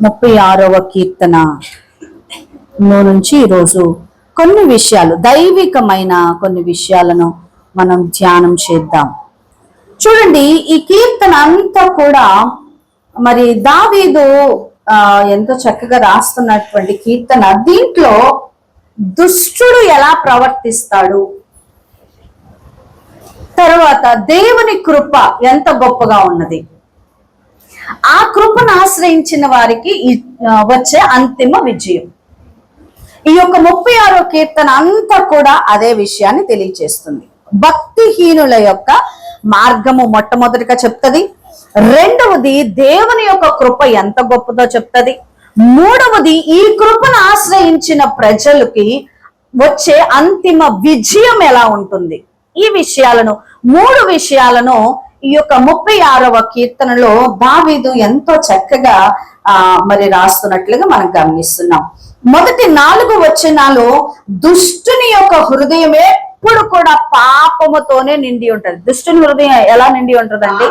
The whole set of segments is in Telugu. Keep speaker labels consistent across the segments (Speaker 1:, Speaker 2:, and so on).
Speaker 1: 36వ కీర్తనలో నుంచి ఈరోజు కొన్ని విషయాలు, దైవికమైన కొన్ని విషయాలను మనం ధ్యానం చేద్దాం. చూడండి, ఈ కీర్తన అంతా కూడా మరి దావీదు ఎంతో చక్కగా రాస్తున్నటువంటి కీర్తన. దీంట్లో దుష్టుడు ఎలా ప్రవర్తిస్తాడు, తర్వాత దేవుని కృప ఎంత గొప్పగా ఉన్నది, ఆ కృపను ఆశ్రయించిన వారికి వచ్చే అంతిమ విజయం. ఈ యొక్క 36వ కీర్తన అంతా కూడా అదే విషయాన్ని తెలియజేస్తుంది. భక్తిహీనుల యొక్క మార్గము మొట్టమొదటిగా చెప్తుంది. రెండవది దేవుని యొక్క కృప ఎంత గొప్పదో చెప్తుంది. మూడవది ఈ కృపను ఆశ్రయించిన ప్రజలకి వచ్చే అంతిమ విజయం ఎలా ఉంటుంది. ఈ విషయాలను, 3 విషయాలను ఈ యొక్క 36వ కీర్తనలో దావీదు ఎంతో చక్కగా మరి రాస్తున్నట్లుగా మనం గమనిస్తున్నాం. మొదటి 4 వచనాలు దుష్టుని యొక్క హృదయం ఎప్పుడు కూడా పాపముతోనే నిండి ఉంటది. దుష్టుని హృదయం ఎలా నిండి ఉంటదండి?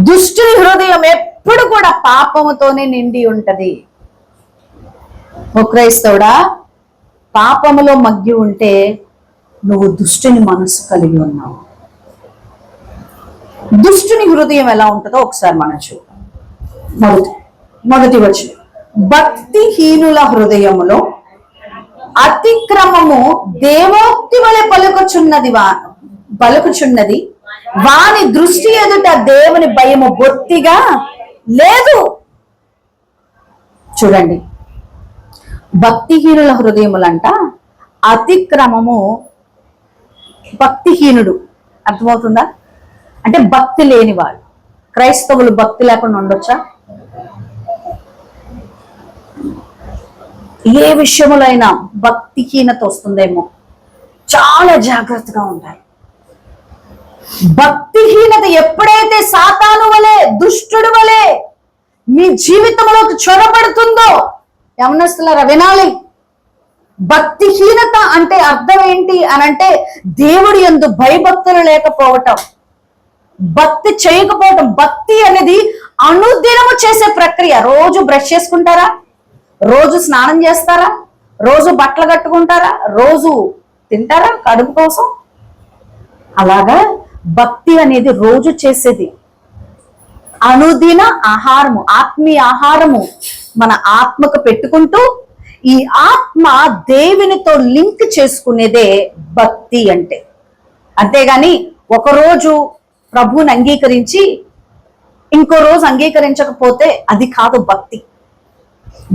Speaker 1: దుష్టుని హృదయం ఎప్పుడు కూడా పాపముతోనే నిండి ఉంటది. ఓ క్రైస్తవుడా, పాపములో మగ్గి ఉంటే నువ్వు దుష్టుని మనసు కలిగి ఉన్నావు. దుష్టుని హృదయం ఎలా ఉంటుందో ఒకసారి మనం చూద్దాం. మొదటి వచనం, భక్తిహీనుల హృదయములో అతిక్రమము దేవోక్తి వలె పలుకుచున్నది, వాని దృష్టి ఎదుట దేవుని భయము బొత్తిగా లేదు. చూడండి, భక్తిహీనుల హృదయములంట అతిక్రమము. భక్తిహీనుడు అర్థమవుతుందా? అంటే భక్తి లేని వాళ్ళు. క్రైస్తవులు భక్తి లేకుండా ఉండొచ్చా? ఏ విషయంలో అయినా భక్తిహీనత వస్తుందేమో, చాలా జాగ్రత్తగా ఉండాలి. భక్తిహీనత ఎప్పుడైతే సాతాను వలె, దుష్టుడు వలె మీ జీవితంలోకి చొరబడుతుందో, యవనస్తులారా వినాలి. భక్తిహీనత అంటే అర్థం ఏంటి అనంటే దేవుడి యందు భయభక్తులు లేకపోవటం, భక్తి చేయకపోవటం. భక్తి అనేది అనుదినము చేసే ప్రక్రియ. రోజు బ్రష్ చేసుకుంటారా? రోజు స్నానం చేస్తారా? రోజు బట్టలు కట్టుకుంటారా? రోజు తింటారా కడుపు కోసం? అలాగా భక్తి అనేది రోజు చేసేది. అనుదిన ఆహారము, ఆత్మీయ ఆహారము మన ఆత్మకు పెట్టుకుంటూ ఈ ఆత్మ దేవునితో లింక్ చేసుకునేదే భక్తి అంటే. అంతేగాని ఒకరోజు ప్రభువుని అంగీకరించి ఇంకో రోజు అంగీకరించకపోతే అది కాదు భక్తి.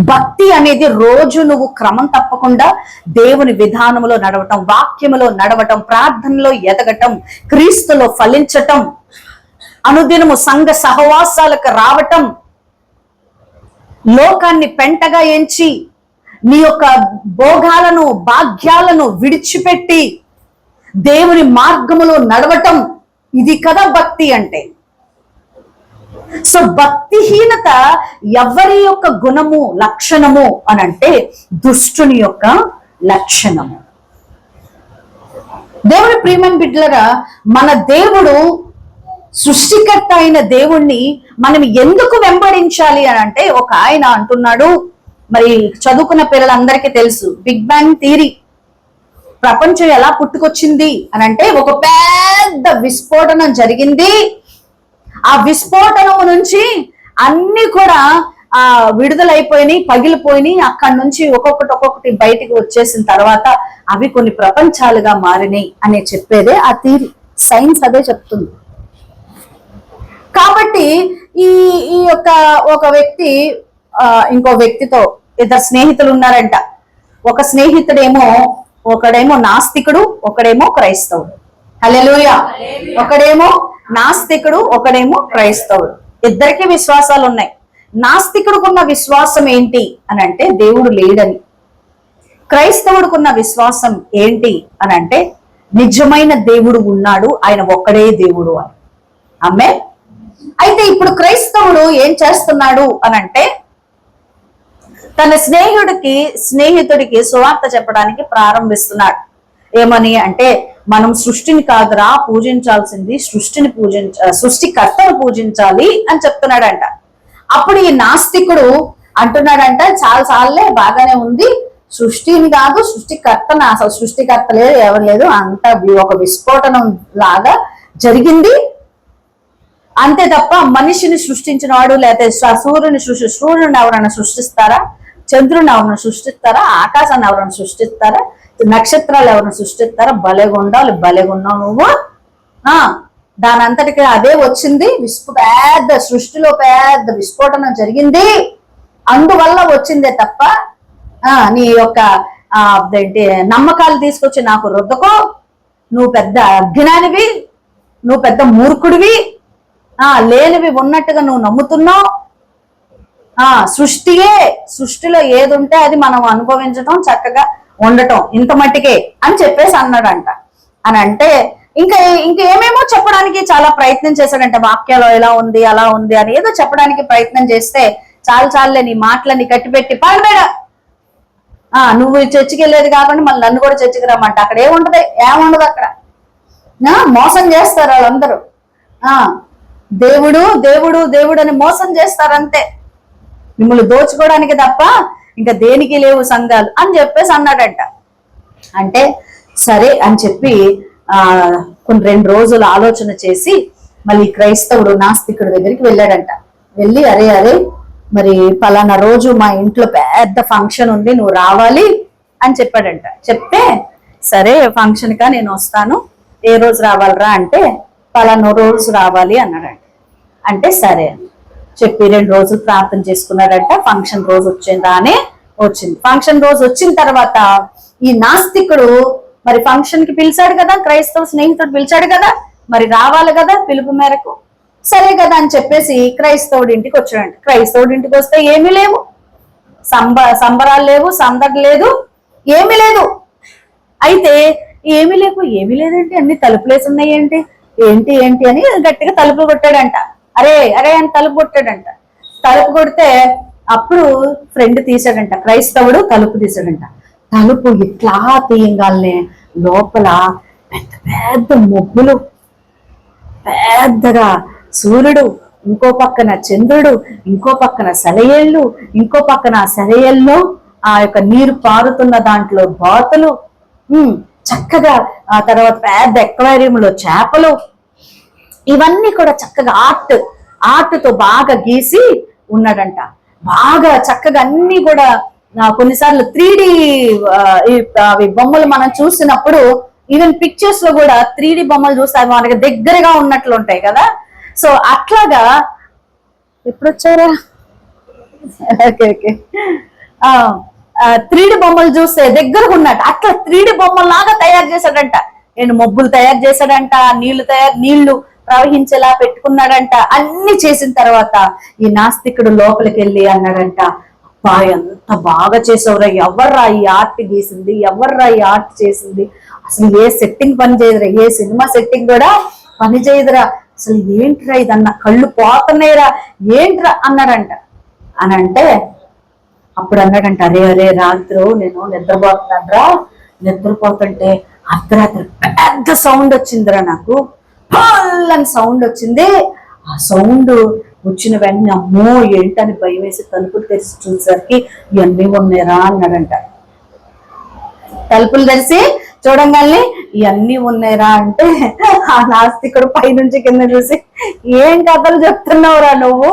Speaker 1: భక్తి అనేది రోజు నువ్వు క్రమం తప్పకుండా దేవుని విధానంలో నడవటం, వాక్యములో నడవటం, ప్రార్థనలో ఎదగటం, క్రీస్తులో ఫలించటం, అనుదినము సంఘ సహవాసాలకు రావటం, లోకాన్ని పెంటగా ఎంచి నీ యొక్క భోగాలను, భాగ్యాలను విడిచిపెట్టి దేవుని మార్గములో నడవటం, ఇది కదా భక్తి అంటే. సో భక్తిహీనత ఎవరి యొక్క గుణము, లక్షణము అనంటే దుష్టుని యొక్క లక్షణము. దేవుని ప్రియమైన బిడ్డలారా, మన దేవుడు సృష్టికర్త అయిన దేవుణ్ణి మనం ఎందుకు వెంబడించాలి అని అంటే, ఒక ఆయన అంటున్నాడు, మరి చదువుకున్న పిల్లలందరికీ తెలుసు, బిగ్ బ్యాంగ్ థియరీ. ప్రపంచం ఎలా పుట్టుకొచ్చింది అని అంటే, ఒక పెద్ద విస్ఫోటనం జరిగింది. ఆ విస్ఫోటనం నుంచి అన్ని కూడా విడుదలైపోయినాయి, పగిలిపోయినాయి. అక్కడి నుంచి ఒక్కొక్కటి బయటికి వచ్చేసిన తర్వాత అవి కొన్ని ప్రపంచాలుగా మారినాయి అనే చెప్పేదే ఆ థియరీ. సైన్స్ అదే చెప్తుంది. కాబట్టి ఈ యొక్క ఒక వ్యక్తి ఇంకో వ్యక్తితో, 2 స్నేహితులు ఉన్నారంట. ఒక స్నేహితుడేమో, ఒకడేమో నాస్తికుడు, ఒకడేమో క్రైస్తవుడు. హల్లెలూయా. ఒకడేమో నాస్తికుడు, ఒకడేమో క్రైస్తవుడు. ఇద్దరికి విశ్వాసాలు ఉన్నాయి. నాస్తికుడుకున్న విశ్వాసం ఏంటి అని అంటే దేవుడు లేడని. క్రైస్తవుడుకున్న విశ్వాసం ఏంటి అని అంటే నిజమైన దేవుడు ఉన్నాడు, ఆయన ఒక్కడే దేవుడు అని. ఆమేన్. అయితే ఇప్పుడు క్రైస్తవుడు ఏం చేస్తున్నాడు అనంటే, తన స్నేహితుడికి సువార్త చెప్పడానికి ప్రారంభిస్తున్నాడు. ఏమని అంటే, మనం సృష్టిని కాదురా పూజించాల్సింది, సృష్టికర్తను పూజించాలి అని చెప్తున్నాడంట. అప్పుడు ఈ నాస్తికుడు అంటున్నాడంట, చాలా సార్లే బాగానే ఉంది, సృష్టిని కాదు సృష్టికర్తను, అసలు సృష్టికర్త లేదు ఎవరు లేదు, అంత ఒక విస్ఫోటనం లాగా జరిగింది అంతే తప్ప మనిషిని సృష్టించిన వాడు లేకపోతే సూర్యుని ఎవరైనా సృష్టిస్తారా, చంద్రుని ఎవరైనా సృష్టిస్తారా, ఆకాశాన్ని ఎవరైనా సృష్టిస్తారా, నక్షత్రాలు ఎవరైనా సృష్టిస్తారా? భలేగుండాలి, భలేగున్నావు నువ్వు. దాని అంతటికి అదే వచ్చింది, పెద్ద సృష్టిలో పెద్ద విస్ఫోటనం జరిగింది, అందువల్ల వచ్చిందే తప్ప నీ యొక్క ఏంటి నమ్మకాలు తీసుకొచ్చి నాకు రుద్దకో, నువ్వు పెద్ద అజ్ఞానివి, నువ్వు పెద్ద మూర్ఖుడివి, లేనివి ఉన్నట్టుగా నువ్వు నమ్ముతున్నావు. సృష్టిలో ఏది ఉంటే అది మనం అనుభవించటం, చక్కగా ఉండటం, ఇంత మట్టికే అని చెప్పేసి అన్నాడంట. అని అంటే ఇంకేమేమో చెప్పడానికి చాలా ప్రయత్నం చేశాడంట. వాక్యాలు ఎలా ఉంది అలా ఉంది అని ఏదో చెప్పడానికి ప్రయత్నం చేస్తే, చాలే నీ మాటలని కట్టిపెట్టి పాడబేడ, నువ్వు చర్చికి వెళ్ళేది కాకుండా మళ్ళీ నన్ను కూడా చర్చికి రమ్మంట. అక్కడ ఏముండదు అక్కడ, మోసం చేస్తారు వాళ్ళందరూ. దేవుడు దేవుడు దేవుడు అని మోసం చేస్తారంతే, మిమ్మల్ని దోచుకోవడానికి తప్ప ఇంకా దేనికి లేవు సంఘాలు అని చెప్పేసి అన్నాడంట. అంటే సరే అని చెప్పి కొన్ని 2 రోజులు ఆలోచన చేసి మళ్ళీ క్రైస్తవుడు నాస్తికుడి దగ్గరికి వెళ్ళాడంట. వెళ్ళి అరే మరి పలానా రోజు మా ఇంట్లో పెద్ద ఫంక్షన్ ఉంది, నువ్వు రావాలి అని చెప్పాడంట. చెప్తే సరే ఫంక్షన్ కా నేను వస్తాను, ఏ రోజు రావాలరా అంటే పలానా రోజు రావాలి అన్నాడంట. అంటే సరే చెప్పి 2 రోజులు ప్రార్థన చేసుకున్నాడంట. ఫంక్షన్ రోజు వచ్చిందానే వచ్చింది. ఫంక్షన్ రోజు వచ్చిన తర్వాత ఈ నాస్తికుడు మరి ఫంక్షన్ కి పిలిచాడు కదా, క్రైస్తవ స్నేహితుడు పిలిచాడు కదా, మరి రావాలి కదా పిలుపు మేరకు. సరే కదా అని చెప్పేసి క్రైస్తవుడి ఇంటికి వచ్చాడంట. క్రైస్తవుడి ఇంటికి వస్తే ఏమీ లేవు, సంబరాలు లేవు, సందడి లేదు, ఏమీ లేదు. అయితే ఏమీ లేదంటే అన్ని తలుపులేసి ఉన్నాయి ఏంటి అని గట్టిగా తలుపులు కొట్టాడంట. అరే అని తలుపు కొట్టాడంట. తలుపు కొడితే అప్పుడు ఫ్రెండ్ తీసాడంట, క్రైస్తవుడు తలుపు తీసాడంట. తలుపు ఇట్లా తీయంగానే లోపల పెద్ద మొబ్బులు, పెద్దగా సూర్యుడు, ఇంకో పక్కన చంద్రుడు, ఇంకో పక్కన సెలయేళ్ళు, ఇంకో పక్కన సెలయేళ్ళు ఆ యొక్క నీరు పారుతున్న దాంట్లో బాతులు, చక్కగా ఆ తర్వాత పెద్ద ఎక్వేరియంలో చేపలు, ఇవన్నీ కూడా చక్కగా ఆర్ట్తో బాగా గీసి ఉన్నాడంట. బాగా చక్కగా అన్ని కూడా కొన్నిసార్లు 3D బొమ్మలు మనం చూసినప్పుడు, ఈవెన్ పిక్చర్స్ లో కూడా 3D బొమ్మలు చూస్తే మనకి దగ్గరగా ఉన్నట్లు ఉంటాయి కదా. సో అట్లాగా ఎప్పుడు వచ్చారా? ఓకే 3D బొమ్మలు చూస్తే దగ్గరగా ఉన్నట్టు అట్లా 3D బొమ్మలాగా తయారు చేశాడంట. మొబ్బులు తయారు చేశాడంట, నీళ్లు ప్రవహించేలా పెట్టుకున్నాడంట. అన్ని చేసిన తర్వాత ఈ నాస్తికుడు లోపలికి వెళ్ళి అన్నాడంట, అబ్బా ఎంత బాగా చేసావురా, ఎవర్రా ఈ ఆర్ట్ గీసింది, ఎవర్రా ఈ ఆర్ట్ చేసింది, అసలు ఏ సెట్టింగ్ పని చేయదురా, ఏ సినిమా సెట్టింగ్ కూడా పని చేయదురా, అసలు ఏంట్రా ఇదన్నా, కళ్ళు పోతున్నాయిరా, ఏంట్రా అన్నాడంట. అని అంటే అప్పుడు అన్నాడంట, అరే రాత్రి నేను నిద్రపోతున్నానరా, నిద్రపోతుంటే అర్ధరాత్రి పెద్ద సౌండ్ వచ్చిందిరా, నాకు అని సౌండ్ వచ్చింది. ఆ సౌండ్ వచ్చిన వెంటనే అమ్మో ఏంటని భయం వేసి తలుపులు తెరిచి చూసేసరికి ఇవన్నీ ఉన్నాయిరా అన్నాడంట. తలుపులు తెరిచి చూడంగానే ఇవన్నీ ఉన్నాయిరా అంటే ఆ నాస్తికుడు పైనుంచి కింద చూసి, ఏం కథలు చెప్తున్నావురా నువ్వు,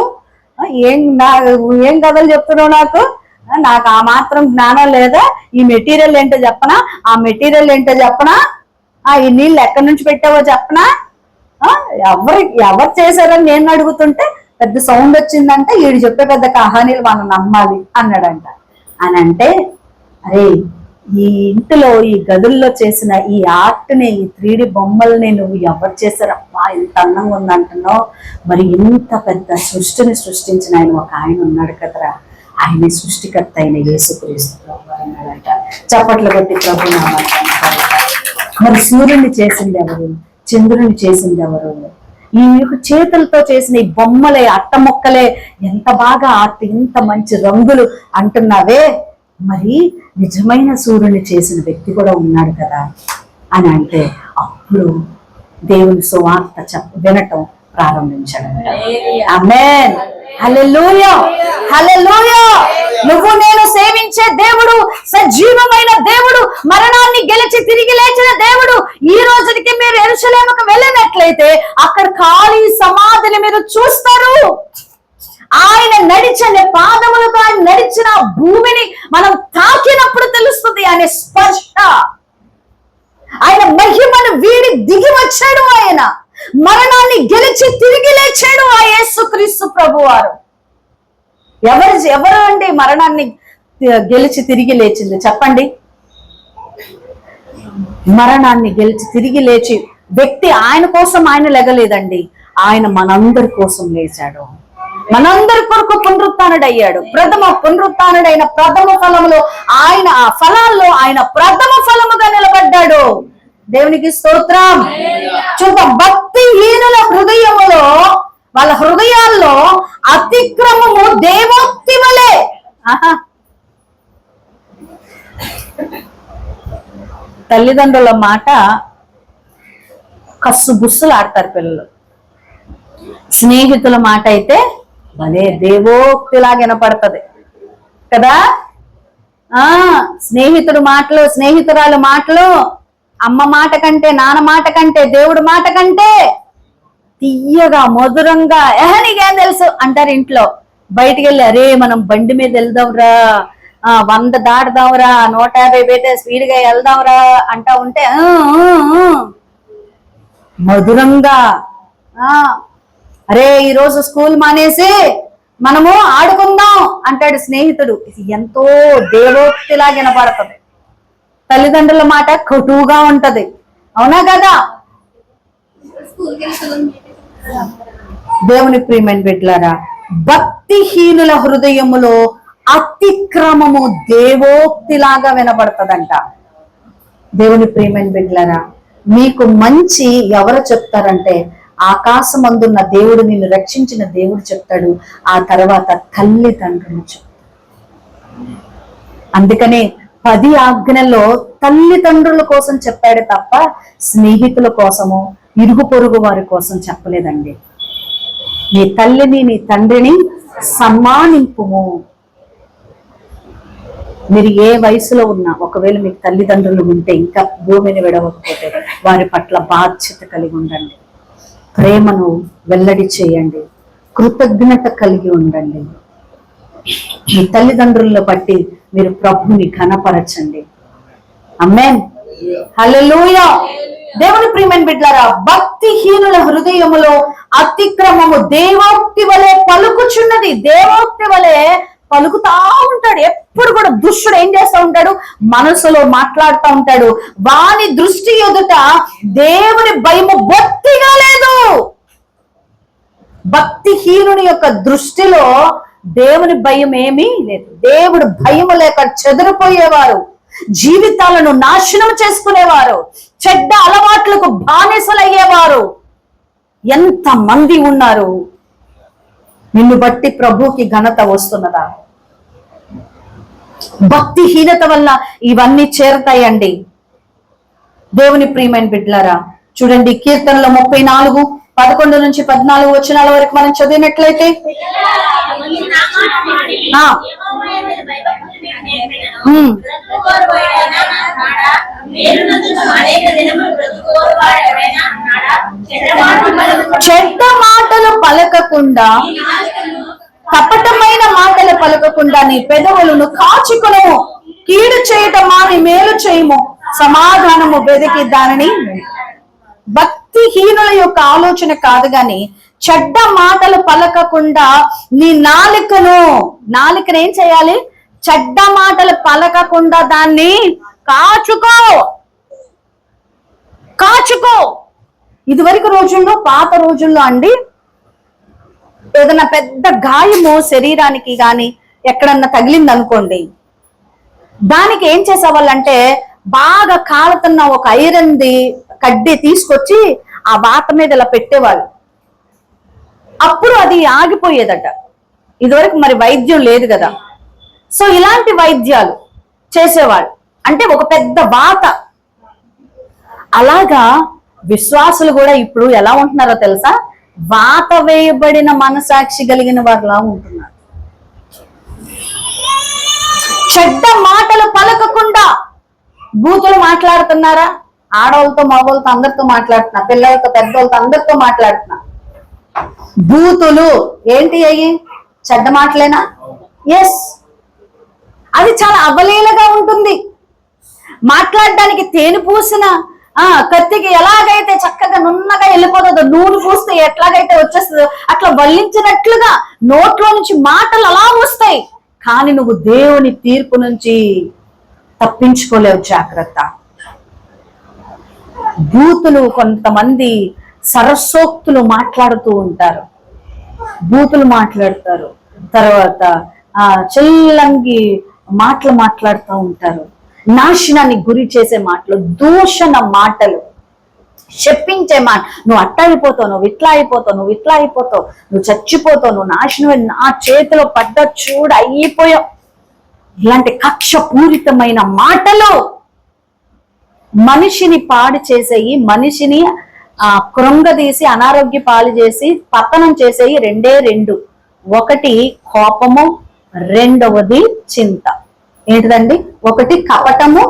Speaker 1: ఏం కథలు చెప్తున్నావు, నాకు ఆ మాత్రం జ్ఞానం లేదా, ఈ మెటీరియల్ ఏంటో చెప్పనా, ఆ మెటీరియల్ ఏంటో చెప్పనా, ఈ నీళ్ళు ఎక్కడి నుంచి పెట్టావో చెప్పనా, ఎవరు చేశారని నేను అడుగుతుంటే పెద్ద సౌండ్ వచ్చిందంటే వీడు చెప్పే పెద్ద కహానీలు మనం నమ్మాలి అన్నాడంట. అని అంటే అరే ఈ ఇంటిలో ఈ గదుల్లో చేసిన ఈ ఆర్ట్ని, ఈ 3D బొమ్మల్ని నువ్వు ఎవరు చేశారమ్మా, ఇంత అందంగా ఉందంటున్నావు, మరి ఇంత పెద్ద సృష్టిని సృష్టించిన ఆయన ఉన్నాడు కదరా, ఆయన సృష్టికర్త అయిన యేసుక్రీస్తు అన్నాడంట. చప్పట్లు కొట్టి ప్రభు మరి సూర్యుని చేసింది ఎవరు, చంద్రుని చేసింది ఎవరు, ఈ యొక్క చేతులతో చేసిన ఈ బొమ్మలే, అట్ట మొక్కలే ఎంత బాగా ఆర్ట్, ఇంత మంచి రంగులు అంటున్నావే, మరి నిజమైన సూర్యుని చేసిన వ్యక్తి కూడా ఉన్నాడు కదా అని అంటే అప్పుడు దేవుని సువార్త వినటం ప్రారంభించాడు. ఆమేన్. హల్లెలూయా, హల్లెలూయా. నువ్వు నేను సేవించే దేవుడు సజీవమైన దేవుడు, మరణాన్ని గెలిచి తిరిగి లేచిన దేవుడు. ఈ రోజుకి మీరు యెరూషలేముకు వెళ్ళినట్లయితే అక్కడ ఖాళీ సమాధిని మీరు చూస్తారు. ఆయన నడిచిన పాదములకు, ఆయన నడిచిన భూమిని మనం తాకినప్పుడు తెలుస్తుంది ఆయన స్పర్శ. ఆయన మహిమను వీడి దిగి వచ్చాడు. ఆయన మరణాన్ని గెలిచి తిరిగి లేచాడు ఆ యేసుక్రీస్తు ప్రభువారు. ఎవరు అండి మరణాన్ని గెలిచి తిరిగి లేచింది చెప్పండి? మరణాన్ని గెలిచి తిరిగి లేచి వ్యక్తి ఆయన కోసం ఆయన లెగలేదండి, ఆయన మనందరి కోసం లేచాడు. మనందరి కొరకు పునరుత్థానుడయ్యాడు. ప్రథమ పునరుత్థానుడైన ప్రథమ ఫలములో ఆయన, ఆ ఫలాల్లో ఆయన ప్రథమ ఫలముగా నిలబడ్డాడు. దేవునికి స్తోత్రం. చూద్దాం, భక్తిహీనుల హృదయములో, వాళ్ళ హృదయాల్లో అతిక్రమము దేవోక్తి వలె. తల్లిదండ్రుల మాట కస్సు బుస్సులు ఆడతారు పిల్లలు. స్నేహితుల మాట అయితే భలే దేవోక్తిలాగా వినపడుతుంది కదా. స్నేహితుడు మాటలు, స్నేహితురాల మాటలు అమ్మ మాట కంటే, నాన్న మాట కంటే, దేవుడి మాట కంటే తీయగా మధురంగా, నీకేం తెలుసు అంటారు ఇంట్లో. బయటికి వెళ్ళి అరే మనం బండి మీద వెళ్దాంరా, 100 దాటుదాంరా, 150 పెట్టే స్పీడ్గా వెళ్దాంరా అంటా ఉంటే మధురంగా, అరే ఈరోజు స్కూల్ మానేసి మనము ఆడుకుందాం అంటాడు స్నేహితుడు. ఇది ఎంతో దేవోక్తిలాగా వినపడుతుంది. తల్లిదండ్రుల మాట కటువుగా ఉంటది, అవునా కదా? దేవుని ప్రియమైన బిడ్డలారా, భక్తిహీనుల హృదయములో అతిక్రమము దేవోక్తిలాగా వినపడుతుందంట. దేవుని ప్రియమైన బిడ్డలారా, మీకు మంచి ఎవరు చెప్తారంటే ఆకాశమందున్న దేవుడు, నిన్ను రక్షించిన దేవుడు చెప్తాడు. ఆ తర్వాత తల్లిదండ్రులు చెప్తారు. అందుకనే 10 ఆజ్ఞల్లో తల్లిదండ్రుల కోసం చెప్పాడు తప్ప స్నేహితుల కోసమో ఇరుగు పొరుగు వారి కోసం చెప్పలేదండి. నీ తల్లిని, నీ తండ్రిని సన్మానింపుము. మీరు ఏ వయసులో ఉన్నా, ఒకవేళ మీకు తల్లిదండ్రులు ఉంటే, ఇంకా భూమిని విడవకపోతే వారి పట్ల బాధ్యత కలిగి ఉండండి. ప్రేమను వెల్లడి చేయండి. కృతజ్ఞత కలిగి ఉండండి. మీ తల్లిదండ్రులను బట్టి మీరు ప్రభుని ఘనపరచండి. ఆమేన్, హల్లెలూయా. దేవుని ప్రియమైన బిడ్డలారా, భక్తిహీనుల హృదయములో అతిక్రమము దేవోక్తి వలె పలుకుచున్నది. దేవోక్తి వలె పలుకుతా ఉంటాడు. ఎప్పుడు కూడా దుష్టుడు ఏం చేస్తూ ఉంటాడు? మనసులో మాట్లాడుతూ ఉంటాడు. వాని దృష్టి ఎదుట దేవుని భయము బొత్తిగా లేదు. భక్తిహీనుని యొక్క దృష్టిలో దేవుని భయం ఏమీ లేదు. దేవుడు భయము లేక చెదిరిపోయేవారు, జీవితాలను నాశనం చేసుకునేవారు, చెడ్డ అలవాట్లకు బానిసలయ్యేవారు ఎంత మంది ఉన్నారు. నిన్ను బట్టి ప్రభుకి ఘనత వస్తున్నదా? భక్తిహీనత వల్ల ఇవన్నీ చేరతాయండి. దేవుని ప్రియమైన బిడ్డలారా, చూడండి, కీర్తనలో 34:11 నుంచి 14 వచనాల వరకు మనం చదివినట్లయితే, చెడ్డ మాటలు పలకకుండా, కపటమైన మాటలు పలకకుండా నీ పెదవులను కాచుకును. కీడు చేయటం మాని మేలు చేయము, సమాధానము వెదికి దానిని. భక్తిహీనుల యొక్క ఆలోచన కాదు గాని, చెడ్డ మాటలు పలకకుండా నీ నాలుకను ఏం చేయాలి? చెడ్డ మాటలు పలకకుండా దాన్ని కాచుకో. ఇదివరకు రోజుల్లో, పాత రోజుల్లో అండి, ఏదైనా పెద్ద గాయము శరీరానికి గాని ఎక్కడన్నా తగిలింది అనుకోండి, దానికి ఏం చేసేవాళ్ళంటే బాగా కాలుతున్న ఒక ఐరన్ది కడ్డీ తీసుకొచ్చి ఆ వాత మీద ఇలా పెట్టేవాళ్ళు. అప్పుడు అది ఆగిపోయేదట. ఇదివరకు మరి వైద్యం లేదు కదా, సో ఇలాంటి వైద్యాలు చేసేవాళ్ళు. అంటే ఒక పెద్ద వాత. అలాగా విశ్వాసులు కూడా ఇప్పుడు ఎలా ఉంటున్నారో తెలుసా? వాత వేయబడిన మనసాక్షి కలిగిన వారిలా ఉంటున్నారు. చెడ్డ మాటలు పలకకుండా బూతులు మాట్లాడుతున్నారా? ఆడవాళ్ళతో మగవాళ్ళతో అందరితో మాట్లాడుతున్నా, పిల్లలతో పెద్దవాళ్ళతో అందరితో మాట్లాడుతున్నా. బూతులు ఏంటి అయ్యి? చెడ్డ మాటలేనా? ఎస్. అది చాలా అవలీలగా ఉంటుంది. మాట్లాడడానికి తేనె పూసిన కత్తికి ఎలాగైతే చక్కగా నున్నగా వెళ్ళిపోతుందో, నూనె పూస్తే ఎట్లాగైతే వచ్చేస్తుందో అట్లా వల్లించినట్లుగా నోట్లో నుంచి మాటలు అలా వస్తాయి. కానీ నువ్వు దేవుని తీర్పు నుంచి తప్పించుకోలేవు. జాగ్రత్త. బూతులు, కొంతమంది సరస్సోక్తులు మాట్లాడుతూ ఉంటారు, బూతులు మాట్లాడతారు, తర్వాత చెల్లంగి మాటలు మాట్లాడుతూ ఉంటారు, నాశనానికి గురి చేసే మాటలు, దూషణ మాటలు, చెప్పించే మాట. నువ్వు అట్లా అయిపోతావు, నువ్వు ఇట్లా అయిపోతావు, నువ్వు ఇట్లా అయిపోతావు, నువ్వు చచ్చిపోతావు, నువ్వు నాశనం, నా చేతిలో పడ్డ చూడ అయిపోయావు. ఇలాంటి కక్షపూరితమైన మాటలు మనిషిని పాడు చేసేయి, మనిషిని కృంగదీసి అనారోగ్య పాలు చేసి పతనం చేసేయి. రెండే రెండు. ఒకటి కోపము, రెండవది చింత. ఏంటిదండి? ఒకటి కపటము,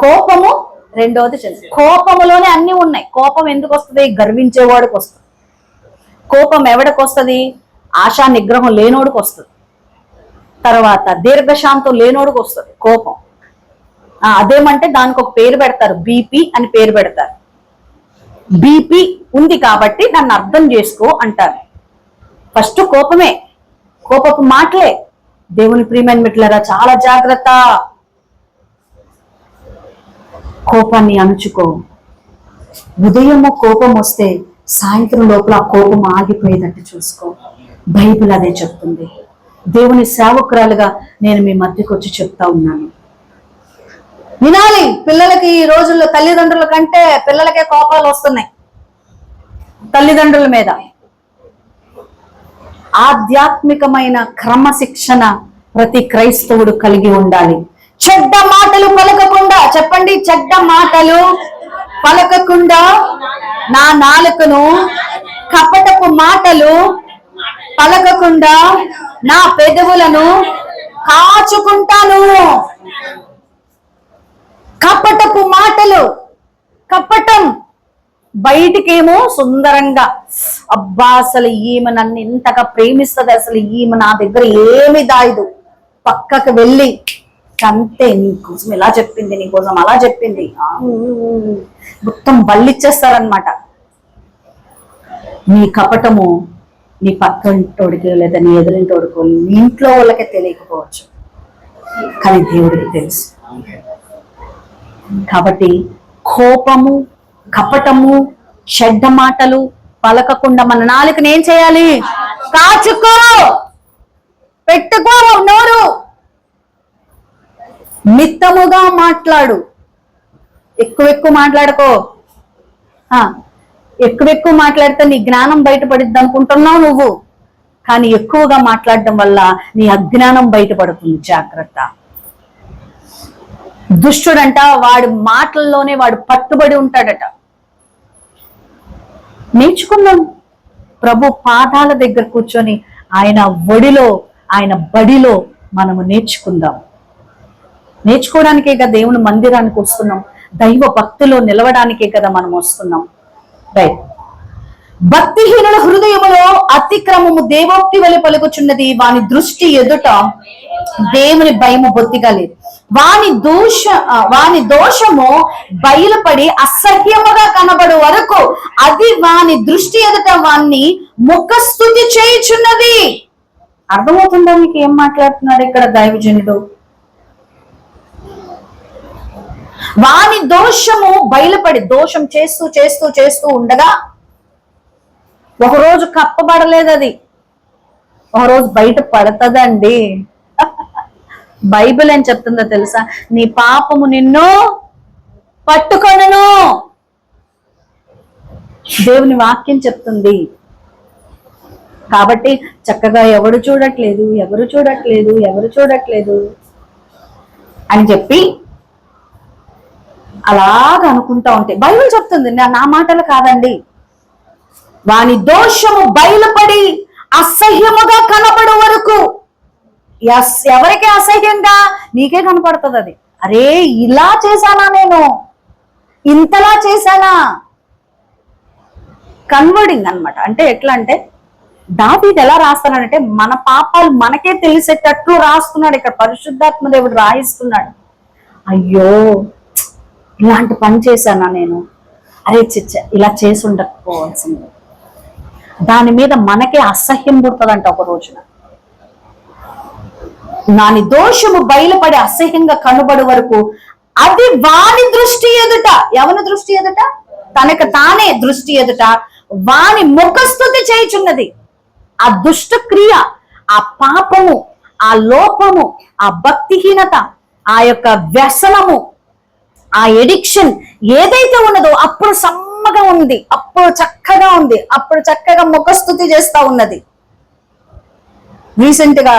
Speaker 1: కోపము, రెండవది చింత. కోపములోనే అన్ని ఉన్నాయి. కోపం ఎందుకు వస్తుంది? గర్వించేవాడికి వస్తుంది. కోపం ఎవడికి వస్తుంది? ఆశా నిగ్రహం లేనోడికి వస్తుంది. తర్వాత దీర్ఘశాంతం లేనోడికి వస్తుంది కోపం. అదేమంటే దానికి ఒక పేరు పెడతారు, బీపీ అని పేరు పెడతారు. బీపీ ఉంది కాబట్టి నన్ను అర్థం చేసుకో అంటారు. ఫస్ట్ కోపమే, కోపపు మాటలే. దేవుని ప్రియమైన బిడ్డలారా, చాలా జాగ్రత్త. కోపాన్ని అణుచుకో. ఉదయము కోపం వస్తే సాయంత్రం లోపల ఆ కోపం ఆగిపోయేటట్టు చూసుకో. బైబిల్ అదే చెప్తుంది. దేవుని సేవకురాలుగా నేను మీ మధ్యకు వచ్చి చెప్తా ఉన్నాను. వినాలి. పిల్లలకి ఈ రోజుల్లో తల్లిదండ్రుల కంటే పిల్లలకే కోపాలు వస్తున్నాయి తల్లిదండ్రుల మీద. ఆధ్యాత్మికమైన క్రమశిక్షణ ప్రతి క్రైస్తవుడు కలిగి ఉండాలి. చెడ్డ మాటలు పలకకుండా, చెప్పండి, చెడ్డ మాటలు పలకకుండా నా నాలుకను, కపటపు మాటలు పలకకుండా నా పెదవులను కాచుకుంటాను. కపటపు మాటలు, కపటం. బయటికేమో సుందరంగా, అబ్బా అసలు ఈమె నన్ను ఇంతగా ప్రేమిస్తుంది, అసలు ఈమె నా దగ్గర ఏమి దాయదు. పక్కకు వెళ్ళి అంతే, నీకోసం ఇలా చెప్పింది, నీకోసం అలా చెప్పింది, మొత్తం బళ్ళిచ్చేస్తారనమాట. నీ కపటము నీ పక్కింటోడికి లేదా నీ ఎదురింటోడికి, నీ ఇంట్లో వాళ్ళకే తెలియకపోవచ్చు, కానీ దేవుడికి తెలుసు. కాబట్టి కోపము, కపటము, చెడ్డ మాటలు పలకకుండా మన నాలుకను ఏం చేయాలి? కాచుకో, పెట్టుకో నోరు. మిత్తముగా మాట్లాడు. ఎక్కువ మాట్లాడుకో. ఎక్కువ మాట్లాడితే నీ జ్ఞానం బయటపడిద్ది అనుకుంటున్నావు నువ్వు, కానీ ఎక్కువగా మాట్లాడడం వల్ల నీ అజ్ఞానం బయటపడుతుంది. జాగ్రత్త. దుష్టుడంట వాడి మాటల్లోనే వాడు పట్టుబడి ఉంటాడట. నేర్చుకున్నాం. ప్రభు పాదాల దగ్గర కూర్చొని ఆయన ఒడిలో, ఆయన బడిలో మనము నేర్చుకుందాం. నేర్చుకోవడానికే కదా దేవుని మందిరానికి వస్తున్నాం. దైవ భక్తిలో నిలవడానికే కదా మనం వస్తున్నాం. రైట్. భక్తిహీనుల హృదయములో అతిక్రమము దేవోక్తి వలె పలుకుచున్నది, వాని దృష్టి ఎదుట దేవుని భయము బొత్తిగా లేదు. వాని దోషము బయలుపడి అసహ్యముగా కనబడు వరకు అది వాని దృష్టి ఎదుట వాన్ని ముఖస్తుతి చేయుచున్నది. అర్థమవుతుందా మీకు ఏం మాట్లాడుతున్నాడు ఇక్కడ దైవజనుడు? వాని దోషము బయలుపడి, దోషం చేస్తూ చేస్తూ చేస్తూ ఉండగా ఒకరోజు కప్పబడలేదు, అది ఒకరోజు బయట పడుతుందండి. బైబిల్ ఏం చెప్తుందో తెలుసా? నీ పాపము నిన్ను పట్టుకొనును. దేవుని వాక్యం చెప్తుంది. కాబట్టి చక్కగా ఎవరు చూడట్లేదు అని చెప్పి అలాగ అనుకుంటా ఉంటే, బైబిల్ చెప్తుంది, నా మాటలు కాదండి. వాని దోషము బయలుపడి అసహ్యముగా కనబడు వరకు. ఎవరికి అసహ్యంగా? నీకే కనపడుతుంది అది. అరే ఇలా చేశానా, నేను ఇంతలా చేశానా? కన్వర్డింగ్ అన్నమాట. అంటే ఎట్లా అంటే దావీదు ఎలా రాస్తున్నాడంటే మన పాపాలు మనకే తెలిసేటట్లు రాస్తున్నాడు. ఇక్కడ పరిశుద్ధాత్మ దేవుడు రాయిస్తున్నాడు. అయ్యో ఇలాంటి పని చేశానా నేను, అరే చిచ్చ ఇలా చేసి ఉండకపోవాల్సింది. దాని మీద మనకే అసహ్యం పుడుతుందంట ఒక రోజున. నాని దోషము బయలుపడి అసహ్యంగా కనబడు వరకు అది వాని దృష్టి ఎదుట, ఎవరి దృష్టి ఎదుట? తనకు తానే దృష్టి ఎదుట వాని ముఖస్తుతి చేయుచున్నది. ఆ దుష్ట క్రియ, ఆ పాపము, ఆ లోపము, ఆ భక్తిహీనత, ఆ యొక్క వ్యసనము, ఆ ఎడిక్షన్ ఏదైతే ఉన్నదో అప్పుడు సమ్మగా ఉంది, అప్పుడు చక్కగా ఉంది, అప్పుడు చక్కగా ముఖస్తుతి చేస్తా ఉన్నది. రీసెంట్ గా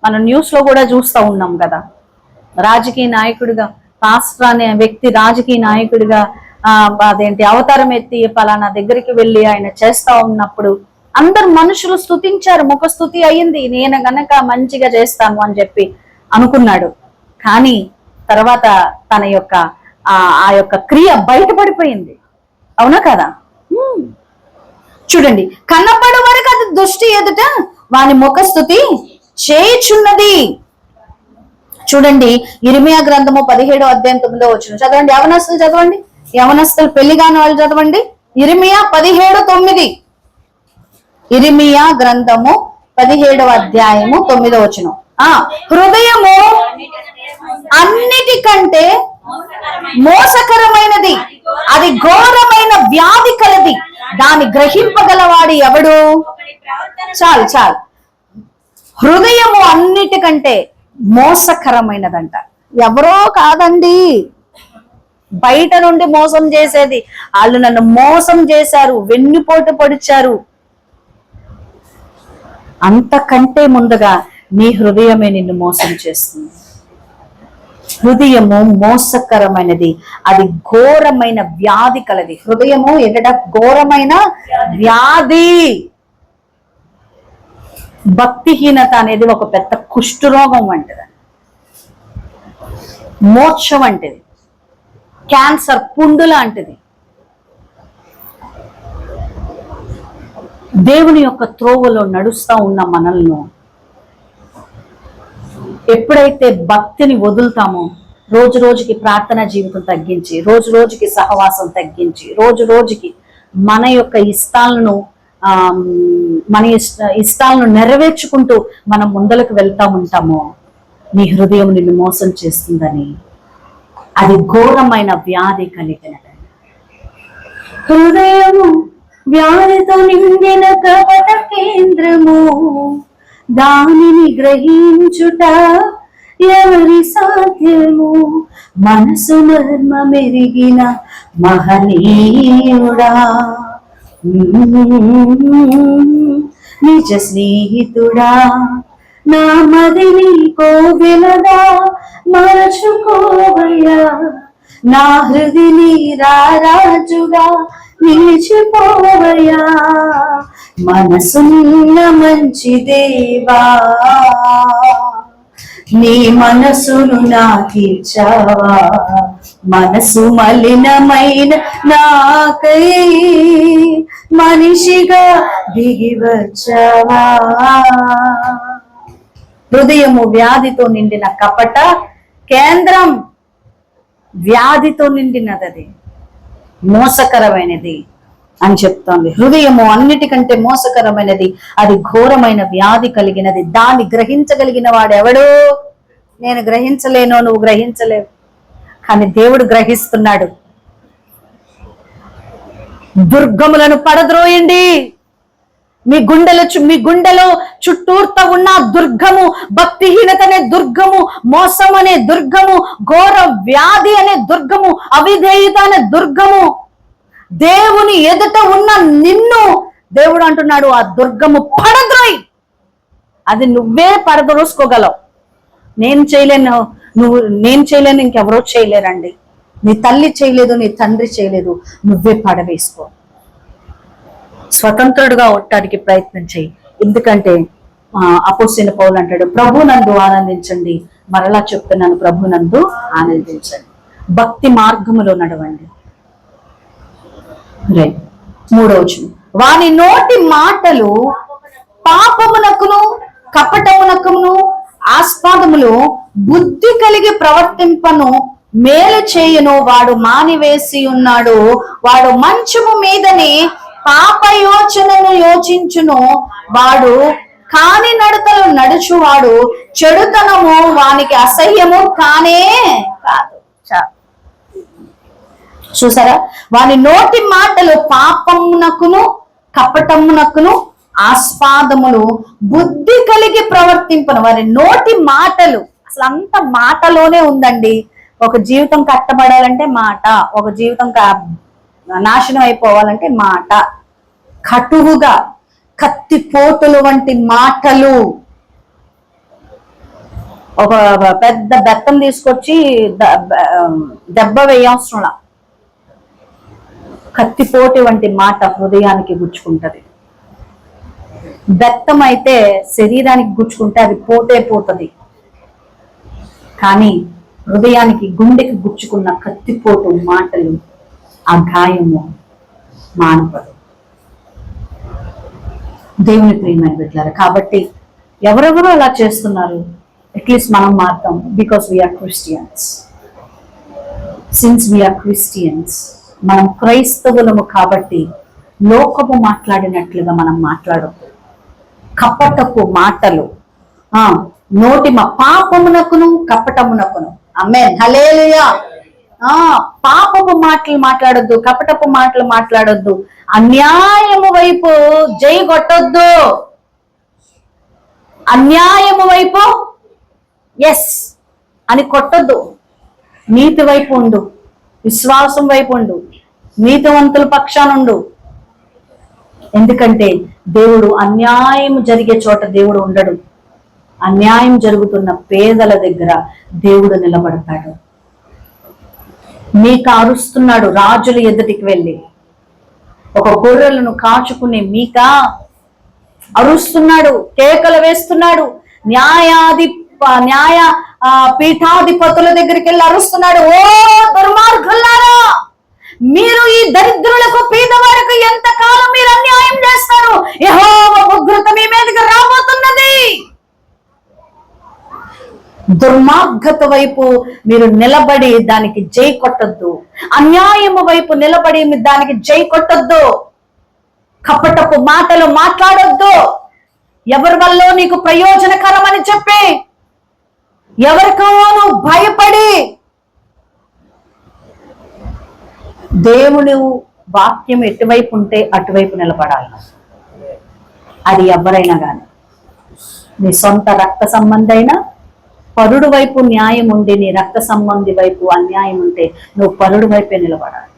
Speaker 1: మనం న్యూస్ లో కూడా చూస్తూ ఉన్నాం కదా, రాజకీయ నాయకుడిగా పాస్టర్ అనే వ్యక్తి రాజకీయ నాయకుడిగా అదేంటి అవతారం ఎత్తి పలానా దగ్గరికి వెళ్ళి ఆయన చేస్తా ఉన్నప్పుడు అందరు మనుషులు స్తుతించారు, ముఖస్తుతి అయ్యింది. నేను గనక మంచిగా చేస్తాను అని చెప్పి అనుకున్నాడు. కానీ తర్వాత తన యొక్క ఆ యొక్క క్రియ బయటపడిపోయింది. అవునా కదా? చూడండి, కనపడు వరకు అది దృష్టి ఎదుట వాని ముఖస్తుతి చేయుచున్నది. చూడండి, ఇర్మియా గ్రంథము 17వ అధ్యాయం 9వ వచనం చదవండి. యవనస్తులు చదవండి, యవనస్తులు పెళ్లి కాని వాళ్ళు చదవండి. ఇర్మియా 17:9. ఇర్మియా గ్రంథము 17వ అధ్యాయము 9వ వచనం. హృదయము అన్నిటికంటే మోసకరమైనది, అది ఘోరమైన వ్యాధి కలది, దాన్ని గ్రహింపగలవాడు ఎవడు? చాలు చాలు. హృదయము అన్నిటికంటే మోసకరమైనదంట. ఎవరో కాదండి, బయట నుండి మోసం చేసేది. వాళ్ళు నన్ను మోసం చేశారు, వెన్నుపోటు పొడిచారు. అంతకంటే ముందుగా నీ హృదయమే నిన్ను మోసం చేస్తుంది. హృదయము మోసకరమైనది, అది ఘోరమైన వ్యాధి కలది. హృదయము ఎగట ఘోరమైన వ్యాధి. భక్తిహీనత అనేది ఒక పెద్ద కుష్ఠరోగం వంటిది, మోక్షం వంటిది, క్యాన్సర్ పుండు లాంటిది. దేవుని యొక్క త్రోవలో నడుస్తా ఉన్న మనల్ని ఎప్పుడైతే భక్తిని వదులుతామో, రోజు రోజుకి ప్రార్థనా జీవితం తగ్గించి, రోజు రోజుకి సహవాసం తగ్గించి, రోజు రోజుకి మన యొక్క ఇష్టాలను మన ఇష్టాలను నెరవేర్చుకుంటూ మనం ముందలకు వెళ్తా ఉంటామో, నీ హృదయం నిన్ను మోసం చేస్తుందని, అది ఘోరమైన వ్యాధి కలిగినది. హృదయము వ్యాధితో నిండిన కపట కేంద్రము, దానిని గ్రహించుట ఎవరి సాధ్యము? మనసు మర్మ మెరిగిన మహనీయుడా, నిజ స్నేహితుడా, నా మదిని కోవెలగా మరచుకోవయ్యా, నా హృదిని రారాజుగా నిలిచిపోవయ్యా, మనసున్న మంచి దేవా, నీ మనసును నాకిచ్చావా, మనసు మలినమైన నాకై మనిషిగా దిగి వచ్చావా. హృదయము వ్యాధితో నిండిన కపట కేంద్రం, వ్యాధితో నిండినది, అది మోసకరమైనది అని చెప్తోంది. హృదయము అన్నిటికంటే మోసకరమైనది, అది ఘోరమైన వ్యాధి కలిగినది, దాన్ని గ్రహించగలిగిన వాడు ఎవడు? నేను గ్రహించలేను, నువ్వు గ్రహించలేవు, కానీ దేవుడు గ్రహిస్తున్నాడు. దుర్గములను పడద్రోయండి. మీ గుండెలో చుట్టూర్త ఉన్న దుర్గము, భక్తిహీనత అనే దుర్గము, మోసం అనే దుర్గము, ఘోర వ్యాధి అనే దుర్గము, అవిధేయత అనే దుర్గము, దేవుని ఎదుట ఉన్న నిన్ను దేవుడు అంటున్నాడు, ఆ దుర్గము పడద్రోయి. అది నువ్వే పడద్రోసుకోగలవు. నేను చేయలేను, నేను చేయలేను, ఇంకెవరో చేయలేరండి. నీ తల్లి చేయలేదు, నీ తండ్రి చేయలేదు, నువ్వే పడవేసుకో. స్వతంత్రుడుగా ఉండటానికి ప్రయత్నం చేయి. ఎందుకంటే అపోస్తలుడైన పౌలు అంటాడు, ప్రభునందు ఆనందించండి. మరలా చెప్తున్నాను, ప్రభునందు ఆనందించండి. భక్తి మార్గములో నడవండి. రైట్. 3వ వచనం, వాని నోటి మాటలు పాపమునకును కపటమునకును ఆస్పాదములు బుద్ధి కలిగి ప్రవర్తింపను మేలు చేయును. వాడు మానివేసి ఉన్నాడు. వాడు మంచము మీదని పాప యోచనను యోచించును. వాడు కాని నడతలు నడుచువాడు. చెడుతనము వానికి అసహ్యము కానే కాదు. చూసారా, వాని నోటి మాటలు పాపమునకును కపటమునకును ఆస్పాదములు బుద్ధి కలిగి ప్రవర్తింపను. వారి నోటి మాటలు అసలు అంత మాటలోనే ఉందండి. ఒక జీవితం కట్టబడాలంటే మాట, ఒక జీవితం నాశనం అయిపోవాలంటే మాట. కటువుగా కత్తిపోటులు వంటి మాటలు. ఒక పెద్ద బెత్తం తీసుకొచ్చి దెబ్బ వేయవసరంలా, కత్తిపోటు వంటి మాట హృదయానికి గుచ్చుకుంటది. బెత్తం అయితే శరీరానికి గుచ్చుకుంటే అది పోతే పోతుంది, కానీ హృదయానికి గుండెకి గుచ్చుకున్న కత్తిపోటు మాటలు ఆ గాయము మానపదు. దేవుని ప్రియమైన బిడ్డలారా, కాబట్టి ఎవరెవరు అలా చేస్తున్నారు, అట్లీస్ట్ మనం మారుతాం. Because we are Christians. Since we are Christians, మనం క్రైస్తవులము కాబట్టి లోకము మాట్లాడినట్లుగా మనం మాట్లాడొద్దు. కపటపు మాటలు నోటి పాపమునకును కపటమునకును. ఆమేన్, హల్లెలూయా. పాపపు మాటలు మాట్లాడొద్దు, కపటపు మాటలు మాట్లాడొద్దు. అన్యాయము వైపు జై కొట్టొద్దు. అన్యాయము వైపు ఎస్ అని కొట్టొద్దు. నీతి వైపు ఉండు, విశ్వాసం వైపు ఉండు, నీతివంతుల పక్షానుండు. ఎందుకంటే దేవుడు అన్యాయం జరిగే చోట దేవుడు ఉండడు. అన్యాయం జరుగుతున్న పేదల దగ్గర దేవుడు నిలబడతాడు. మీకా అరుస్తున్నాడు రాజుల ఎదుటికి వెళ్ళి. ఒక గొర్రెలను కాచుకునే మీకా అరుస్తున్నాడు, కేకలు వేస్తున్నాడు. న్యాయ పీఠాధిపతుల దగ్గరికి వెళ్ళి అరుస్తున్నాడు, ఓ దుర్మార్గులారా, మీరు ఈ దరిద్రులకు పేదవారికి ఎంతకాలం మీరు అన్యాయం చేస్తారు? యెహోవా ఉగ్రత మీ మీదకి రాబోతున్నది. దుర్మార్గత వైపు మీరు నిలబడి దానికి జై కొట్టొద్దు. అన్యాయము వైపు నిలబడి దానికి జై కొట్టొద్దు. కపటపు మాటలు మాట్లాడొద్దు. ఎవరి వల్ల నీకు ప్రయోజనకరమని చెప్పి ఎవరికో నువ్వు భయపడి దేవుని వాక్యం ఎటువైపు ఉంటే అటువైపు నిలబడాలి. అది ఎవరైనా కానీ, నీ సొంత రక్త సంబంధి అయినా, పరుడు వైపు న్యాయం ఉండి నీ రక్త సంబంధి వైపు అన్యాయం ఉంటే నువ్వు పరుడు వైపే నిలబడాలి.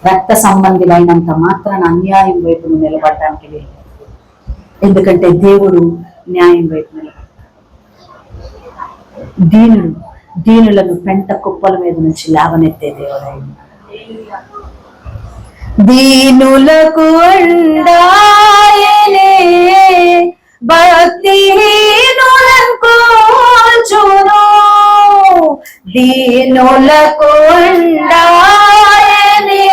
Speaker 1: రక్త సంబంధులైనంత మాత్రాన అన్యాయం వైపు నువ్వు నిలబడటానికి లేదు. ఎందుకంటే దేవుడు న్యాయం వైపు నిలబడతాడు. దీనులను పెంట కుప్పల మీద నుంచి లేవనెత్తే దేవుడైన దీనులకు అండాయనే భక్తిహీనులను కోల్చును. దీనులకు అండాయనే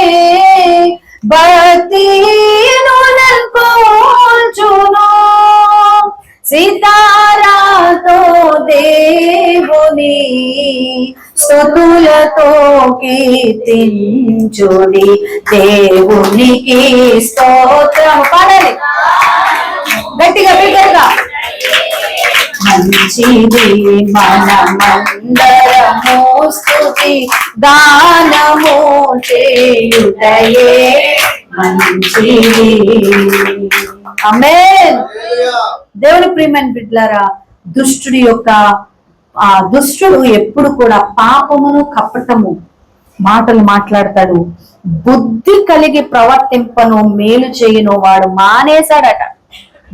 Speaker 1: భక్తిహీనులను కోల్చును. సితారాతో దేవుని స్తుతులతో కీర్తించుడి. దేవునికి స్తోత్రం పాడాలి గట్టిగా బిగ్గరగా. మంచిది మనమందరము స్తుతి దానము చేయుటయే మంచిది. ఆమేన్. దేవుని ప్రియమైన బిడ్డలారా, దుష్టుడు ఎప్పుడు కూడా పాపమును కపటము మాటలు మాట్లాడతాడు. బుద్ధి కలిగి ప్రవర్తింపను మేలు చేయను. వాడు మానేశాడట.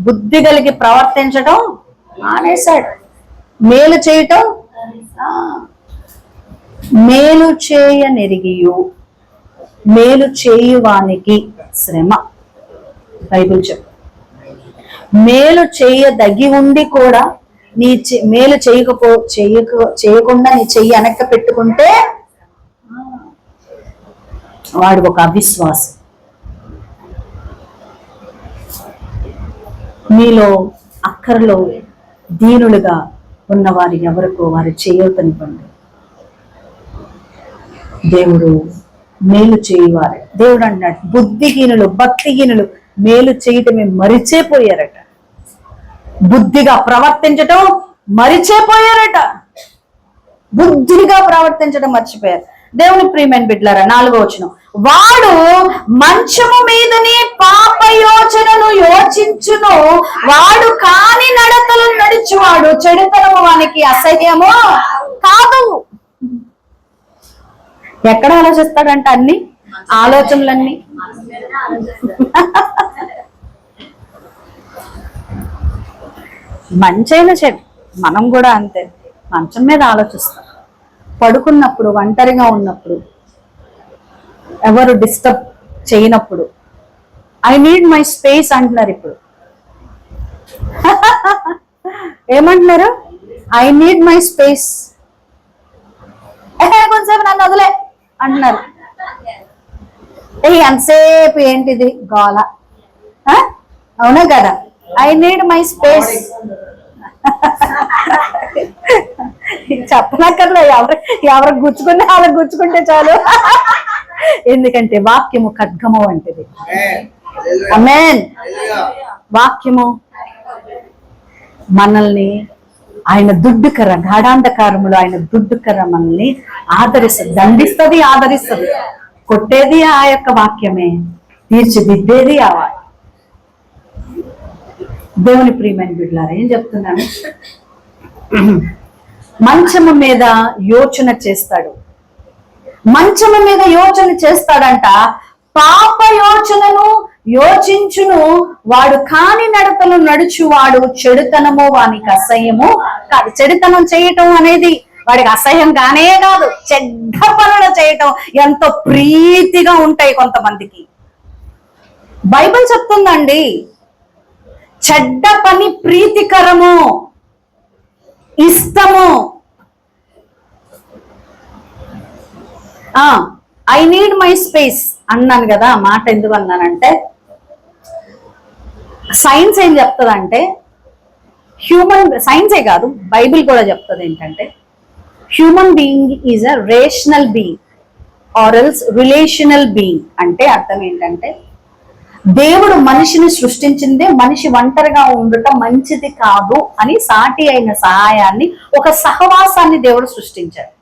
Speaker 1: బుద్ధి కలిగి ప్రవర్తించడం మానేశాడు. మేలు చేయటం మేలు చేయనెరిగియు మేలు చేయువానికి శ్రమ. బైబిల్ చెప్పు, మేలు చేయదగి ఉండి కూడా నీ మేలు చేయకుండా నీ చెయ్యి వెనక్కి పెట్టుకుంటే వాడు ఒక అవిశ్వాసం. మీలో అక్కరలో దీనులుగా ఉన్నవారి ఎవరికో వారి చేయొద్దనివ్వండి. దేవుడు మేలు చేయవారు. దేవుడు అన్నాడు, బుద్ధిహీనులు భక్తిహీనులు మేలు చేయటమే మరిచేపోయారట. బుద్ధిగా ప్రవర్తించటం మరిచేపోయారట. బుద్ధిగా ప్రవర్తించడం మర్చిపోయారు. దేవుని ప్రియమైన బిడ్డలారా, 4వ వచనం, వాడు మంచము మీదనే పాప యోచనను యోచించును, వాడు కాని నడతలు నడుచువాడు చెడుతనము వానికి అసహ్యము కాదు. ఎక్కడ ఆలోచిస్తాడంట? అన్ని ఆలోచనలన్నీ మంచైన చెడు. మనం కూడా అంతే, మంచం మీద ఆలోచిస్తాం. పడుకున్నప్పుడు, ఒంటరిగా ఉన్నప్పుడు, ఎవరు డిస్టర్బ్ చేయనప్పుడు ఐ నీడ్ మై స్పేస్ అంటున్నారు. ఇప్పుడు ఏమంటున్నారు? I need my space. కొంచెంసేపు నన్ను వదిలే అంటున్నారు. ఎంతసేపు ఏంటిది గోల? అవునా కదా? I need my space. చెప్పనక్కర్లే, ఎవరు గుచ్చుకునే వాళ్ళకి గుచ్చుకుంటే చాలు. ఎందుకంటే వాక్యము ఖడ్గము వంటిది. ఆమేన్. వాక్యము మనల్ని, ఆయన దుడ్డుకర్ర, గాఢాంధకారములో ఆయన దుడ్డుకర్ర మనల్ని దండిస్తుంది, ఆదరిస్తుంది. కొట్టేది ఆ యొక్క వాక్యమే, తీర్చిదిద్దేది ఆ వాక్యం. దేవుని ప్రియమైన బిడ్డలారా, ఏం చెప్తున్నాను? మంచము మీద యోచన చేస్తాడు. మంచము మీద యోచన చేస్తాడంట. పాప యోచనను యోచించును, వాడు కాని నడతలు నడుచువాడు చెడుతనము వానికి అసహ్యము కాదు. చెడుతనం చేయటం అనేది వాడికి అసహ్యం కానే కాదు. చెడ్డ పనులు చేయటం ఎంతో ప్రీతిగా ఉంటాయి కొంతమందికి. బైబిల్ చెప్తుందండి, చెడ్డ పని ప్రీతికరము, ఇష్టము. ఐ నీడ్ మై స్పేస్ అన్నాను కదా. ఆ మాట ఎందుకు అన్నానంటే, సైన్స్ ఏం చెప్తుందంటే, సైన్సే కాదు, బైబిల్ కూడా చెప్తుంది ఏంటంటే, human being is a rational being or else relational being. అంటే అర్థం ఏంటంటే, దేవుడు మనిషిని సృష్టించిందే మనిషి ఒంటరిగా ఉండటం మంచిది కాదు అని సాటి అయిన సహాయాన్ని, ఒక సహవాసాన్ని దేవుడు సృష్టించాడు.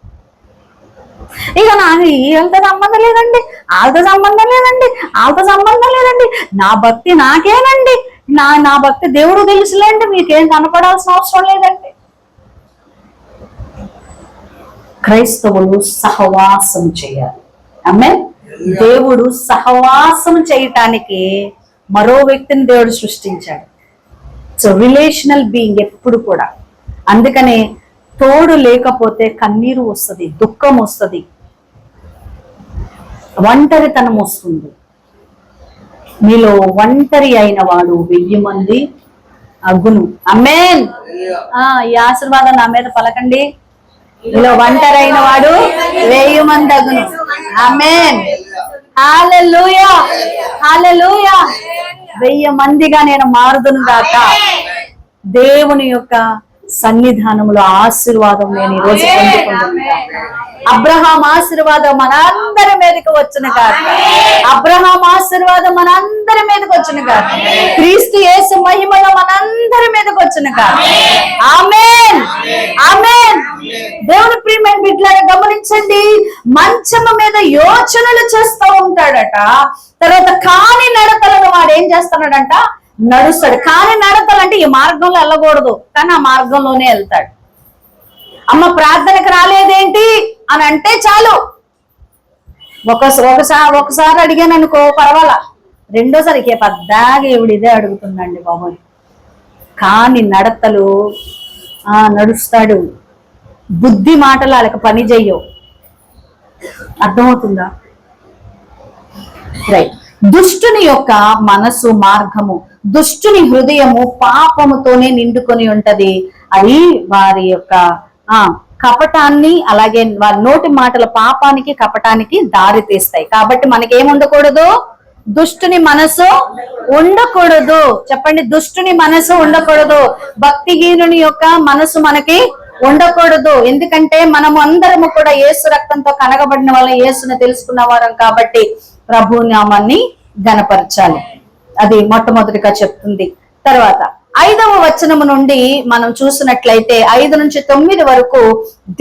Speaker 1: ఇక నాకు వీళ్ళతో సంబంధం లేదండి, వాళ్ళతో సంబంధం లేదండి, వాళ్ళతో సంబంధం లేదండి, నా భక్తి నాకేనండి, నా భక్తి దేవుడు తెలుసులేండి, మీకేం కనపడాల్సిన అవసరం లేదండి. క్రైస్తవులు సహవాసం చేయాలి. ఆమేన్. దేవుడు సహవాసం చేయటానికి మరో వ్యక్తిని దేవుడు సృష్టించాడు. సో రిలేషనల్ బీయింగ్ ఎప్పుడు కూడా. అందుకనే తోడు లేకపోతే కన్నీరు వస్తుంది, దుఃఖం వస్తుంది, ఒంటరితనం వస్తుంది. మీలో ఒంటరి అయిన వాడు 1000 మంది అగును. ఆమేన్. ఈ ఆశీర్వాదం నా మీద పలకండి. మీలో ఒంటరి అయిన వాడు 1000 మంది అగును. ఆమేన్. హల్లెలూయా, హల్లెలూయా. 1000 మందిగా నేను మారుదును గాక. దేవుని యొక్క సన్నిధానంలో ఆశీర్వాదం నేను ఈరోజు పొందుకుంటున్నాను. అబ్రహాం ఆశీర్వాదం మనందరి మీదకి వచ్చిన కాక. అబ్రహాం ఆశీర్వాదం మనందరి మీదకి వచ్చిన కాక. క్రీస్తు యేసు మహిమలో మనందరి మీదకి వచ్చిన కాక. ఆమేన్, ఆమేన్. దేవుని ప్రియమైన బిడ్డలారా, గమనించండి, మంచము మీద యోచనలు చేస్తూ ఉంటాడట. తర్వాత కాని నడతలను వాడు ఏం చేస్తున్నాడంట? నడుస్తాడు. కానీ నడతాలంటే ఈ మార్గంలో వెళ్ళకూడదు, కానీ ఆ మార్గంలోనే వెళ్తాడు. అమ్మ ప్రార్థనకు రాలేదేంటి అని అంటే చాలు, ఒకసారి అడిగాను అనుకో పర్వాలా, రెండోసారికి పద్దాగా ఎవడు ఇదే అడుగుతుందండి బాబోయ్. కానీ నడతలు నడుస్తాడు. బుద్ధి మాటలు వాళ్ళకి పని చెయ్యవు. అర్థమవుతుందా? రైట్. దుష్టుని యొక్క మనసు మార్గము, దుష్టుని హృదయము పాపముతోనే నిండుకొని ఉంటది. అది వారి యొక్క కపటాన్ని, అలాగే వారి నోటి మాటల పాపానికి కపటానికి దారి తీస్తాయి. కాబట్టి మనకేం ఉండకూడదు? దుష్టుని మనసు ఉండకూడదు. చెప్పండి, దుష్టుని మనసు ఉండకూడదు. భక్తిహీనుని యొక్క మనసు మనకి ఉండకూడదు. ఎందుకంటే మనము అందరము కూడా యేసు రక్తంతో కనగబడిన వాళ్ళ, యేసుని తెలుసుకున్న వారం కాబట్టి ప్రభు నామాన్ని ఘనపరచాలి. అది మొట్టమొదటిగా చెప్తుంది. తర్వాత 5వ వచనము నుండి మనం చూసినట్లయితే 5 నుంచి 9 వరకు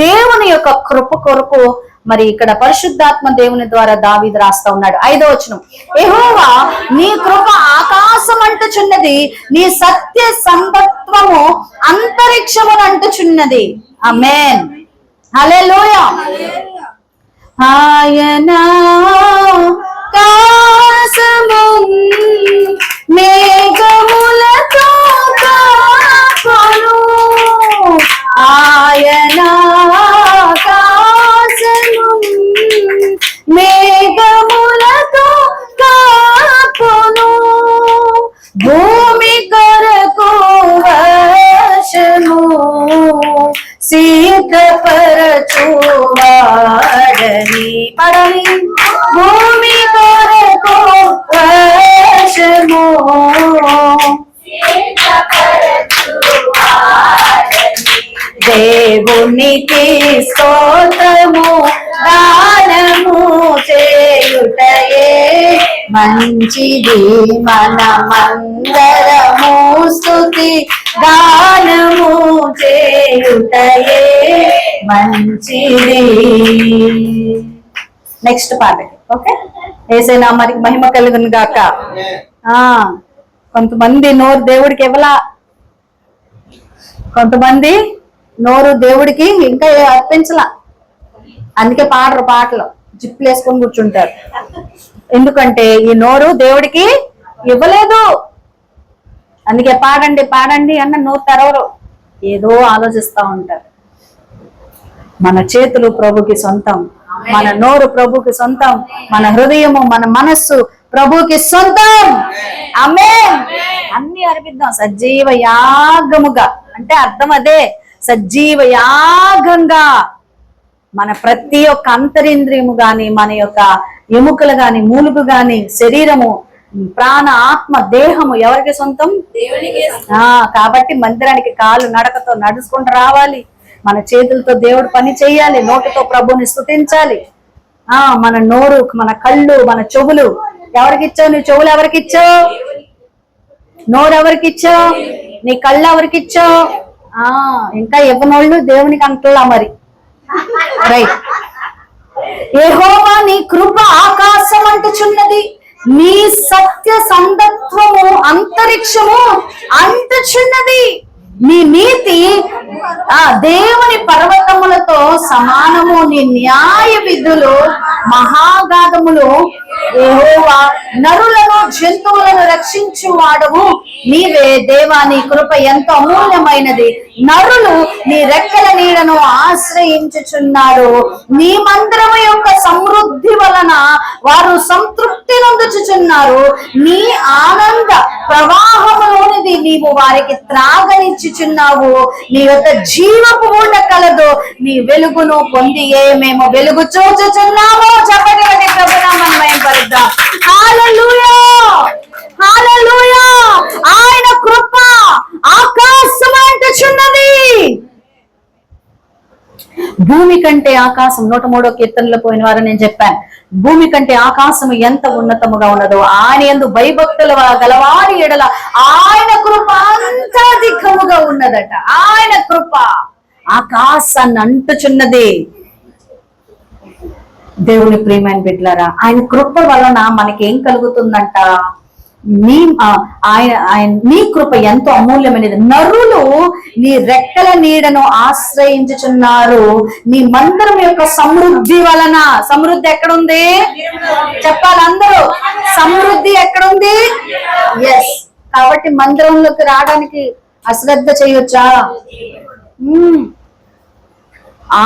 Speaker 1: దేవుని యొక్క కృప కొరకు మరి ఇక్కడ పరిశుద్ధాత్మ దేవుని ద్వారా దావీదు రాస్తా ఉన్నాడు. 5వ వచనం, యెహోవా నీ కృప ఆకాశం అంటుచున్నది, నీ సత్య సంగత్వము అంతరిక్షమును అంటుచున్నది. ఆమేన్, హల్లెలూయా. ఆయన కాసము మేఘములతో కాపును, ఆయన కాసము మేఘములతో కాపును, భూమి కొరకు వర్షము సిద్ధపరచువాడని. పడని భూమి కొరకు వర్షము దేవునికి స్తోత్రము దానము చేయుటయే మంచిది, మనమందరము స్తుతి దానము చేయుటయే మంచిది. నెక్స్ట్ పాటకి ఓకే. యేసయ్య నామానికి మహిమ కలుగును గాక. కొంతమంది నోరు దేవుడికి ఇవ్వలా, కొంతమంది నోరు దేవుడికి ఇంకా అర్పించలా, అందుకే పాడరు, పాటలు జిప్పులు వేసుకొని కూర్చుంటారు. ఎందుకంటే ఈ నోరు దేవుడికి ఇవ్వలేదు. అందుకే పాడండి పాడండి అన్న నోరు తెరవరు, ఏదో ఆలోచిస్తా ఉంటారు. మన చేతులు ప్రభుకి సొంతం, మన నోరు ప్రభుకి సొంతం, మన హృదయము మన మనస్సు ప్రభుకి సొంతం. ఆమేన్. అన్ని అర్పిద్దాం సజీవ యాగముగా. అంటే అర్థం అదే, సజీవ యాగంగా మన ప్రతి ఒక్క అంతరింద్రియము గాని, మన యొక్క ఎముకలు గాని, మూలుగు గాని, శరీరము, ప్రాణ, ఆత్మ, దేహము ఎవరికి సొంతం? కాబట్టి మందిరానికి కాలు నడకతో నడుచుకుంటూ రావాలి. మన చేతులతో దేవుడు పని చేయాలి, నోటితో ప్రభుని స్తుతించాలి. మన నోరు, మన కళ్ళు, మన చెవులు ఎవరికి ఇచ్చావు? నీ చెవులు ఎవరికి ఇచ్చావు? నోరు ఎవరికి ఇచ్చావు? నీ కళ్ళు ఎవరికి ఇచ్చావు? ఇంకా ఇవ్వనోళ్ళు దేవునికి అంటలా మరి. రైట్. యెహోవా నీ కృప ఆకాశం అంటుచున్నది, నీ సత్య సందత్వము అంతరిక్షము అంటుచున్నది, నీ నీతి దేవుని పర్వతములతో సమానము, నీ న్యాయ విధులు మహాగాధములు. యెహోవా నరులను జంతువులను రక్షించువాడవు నీవే దేవా, నీ కృప ఎంతో అమూల్యమైనది. నరులు నీ రెక్కల నీడను ఆశ్రయించుచున్నారు, నీ మందిరము యొక్క సమృద్ధి వలన వారు సంతృప్తి నొందుచుచున్నారు. నీ ఆనంద ప్రవాహములోనిది నీవు వారికి త్రాగనిచ్చుచున్నావు. నీ యొక్క జీవపు ఊట కలదు, నీ వెలుగును పొందియే మేము వెలుగు చూచుచున్నాము. చెప్పండి ప్రభునామమును మహిమపరుద్దాం. హల్లెలూయా, హల్లెలూయా. ఆయన కృప ఆకాశం అంటుచున్నది. భూమి కంటే ఆకాశం, 103వ కీర్తనలో పోయిన వారు నేను చెప్పాను, భూమి కంటే ఆకాశము ఎంత ఉన్నతముగా ఉన్నదో ఆయన యందు భయభక్తుల గలవారి ఎడల ఆయన కృప అంత అధికముగా ఉన్నదట. ఆయన కృప ఆకాశాన్ని అంటుచున్నది. దేవుని ప్రియమైన బిడ్డలారా, ఆయన కృప వలన మనకేం కలుగుతుందంట? నీ కృప ఎంతో అమూల్యమైనది. నరులు నీ రెక్కల నీడను ఆశ్రయించుచున్నారు, నీ మందిరం యొక్క సమృద్ధి వలన. సమృద్ధి ఎక్కడుంది చెప్పాలి అందరూ? సమృద్ధి ఎక్కడుంది? ఎస్. కాబట్టి మందిరంలోకి రావడానికి అశ్రద్ధ చేయొచ్చా? ఆ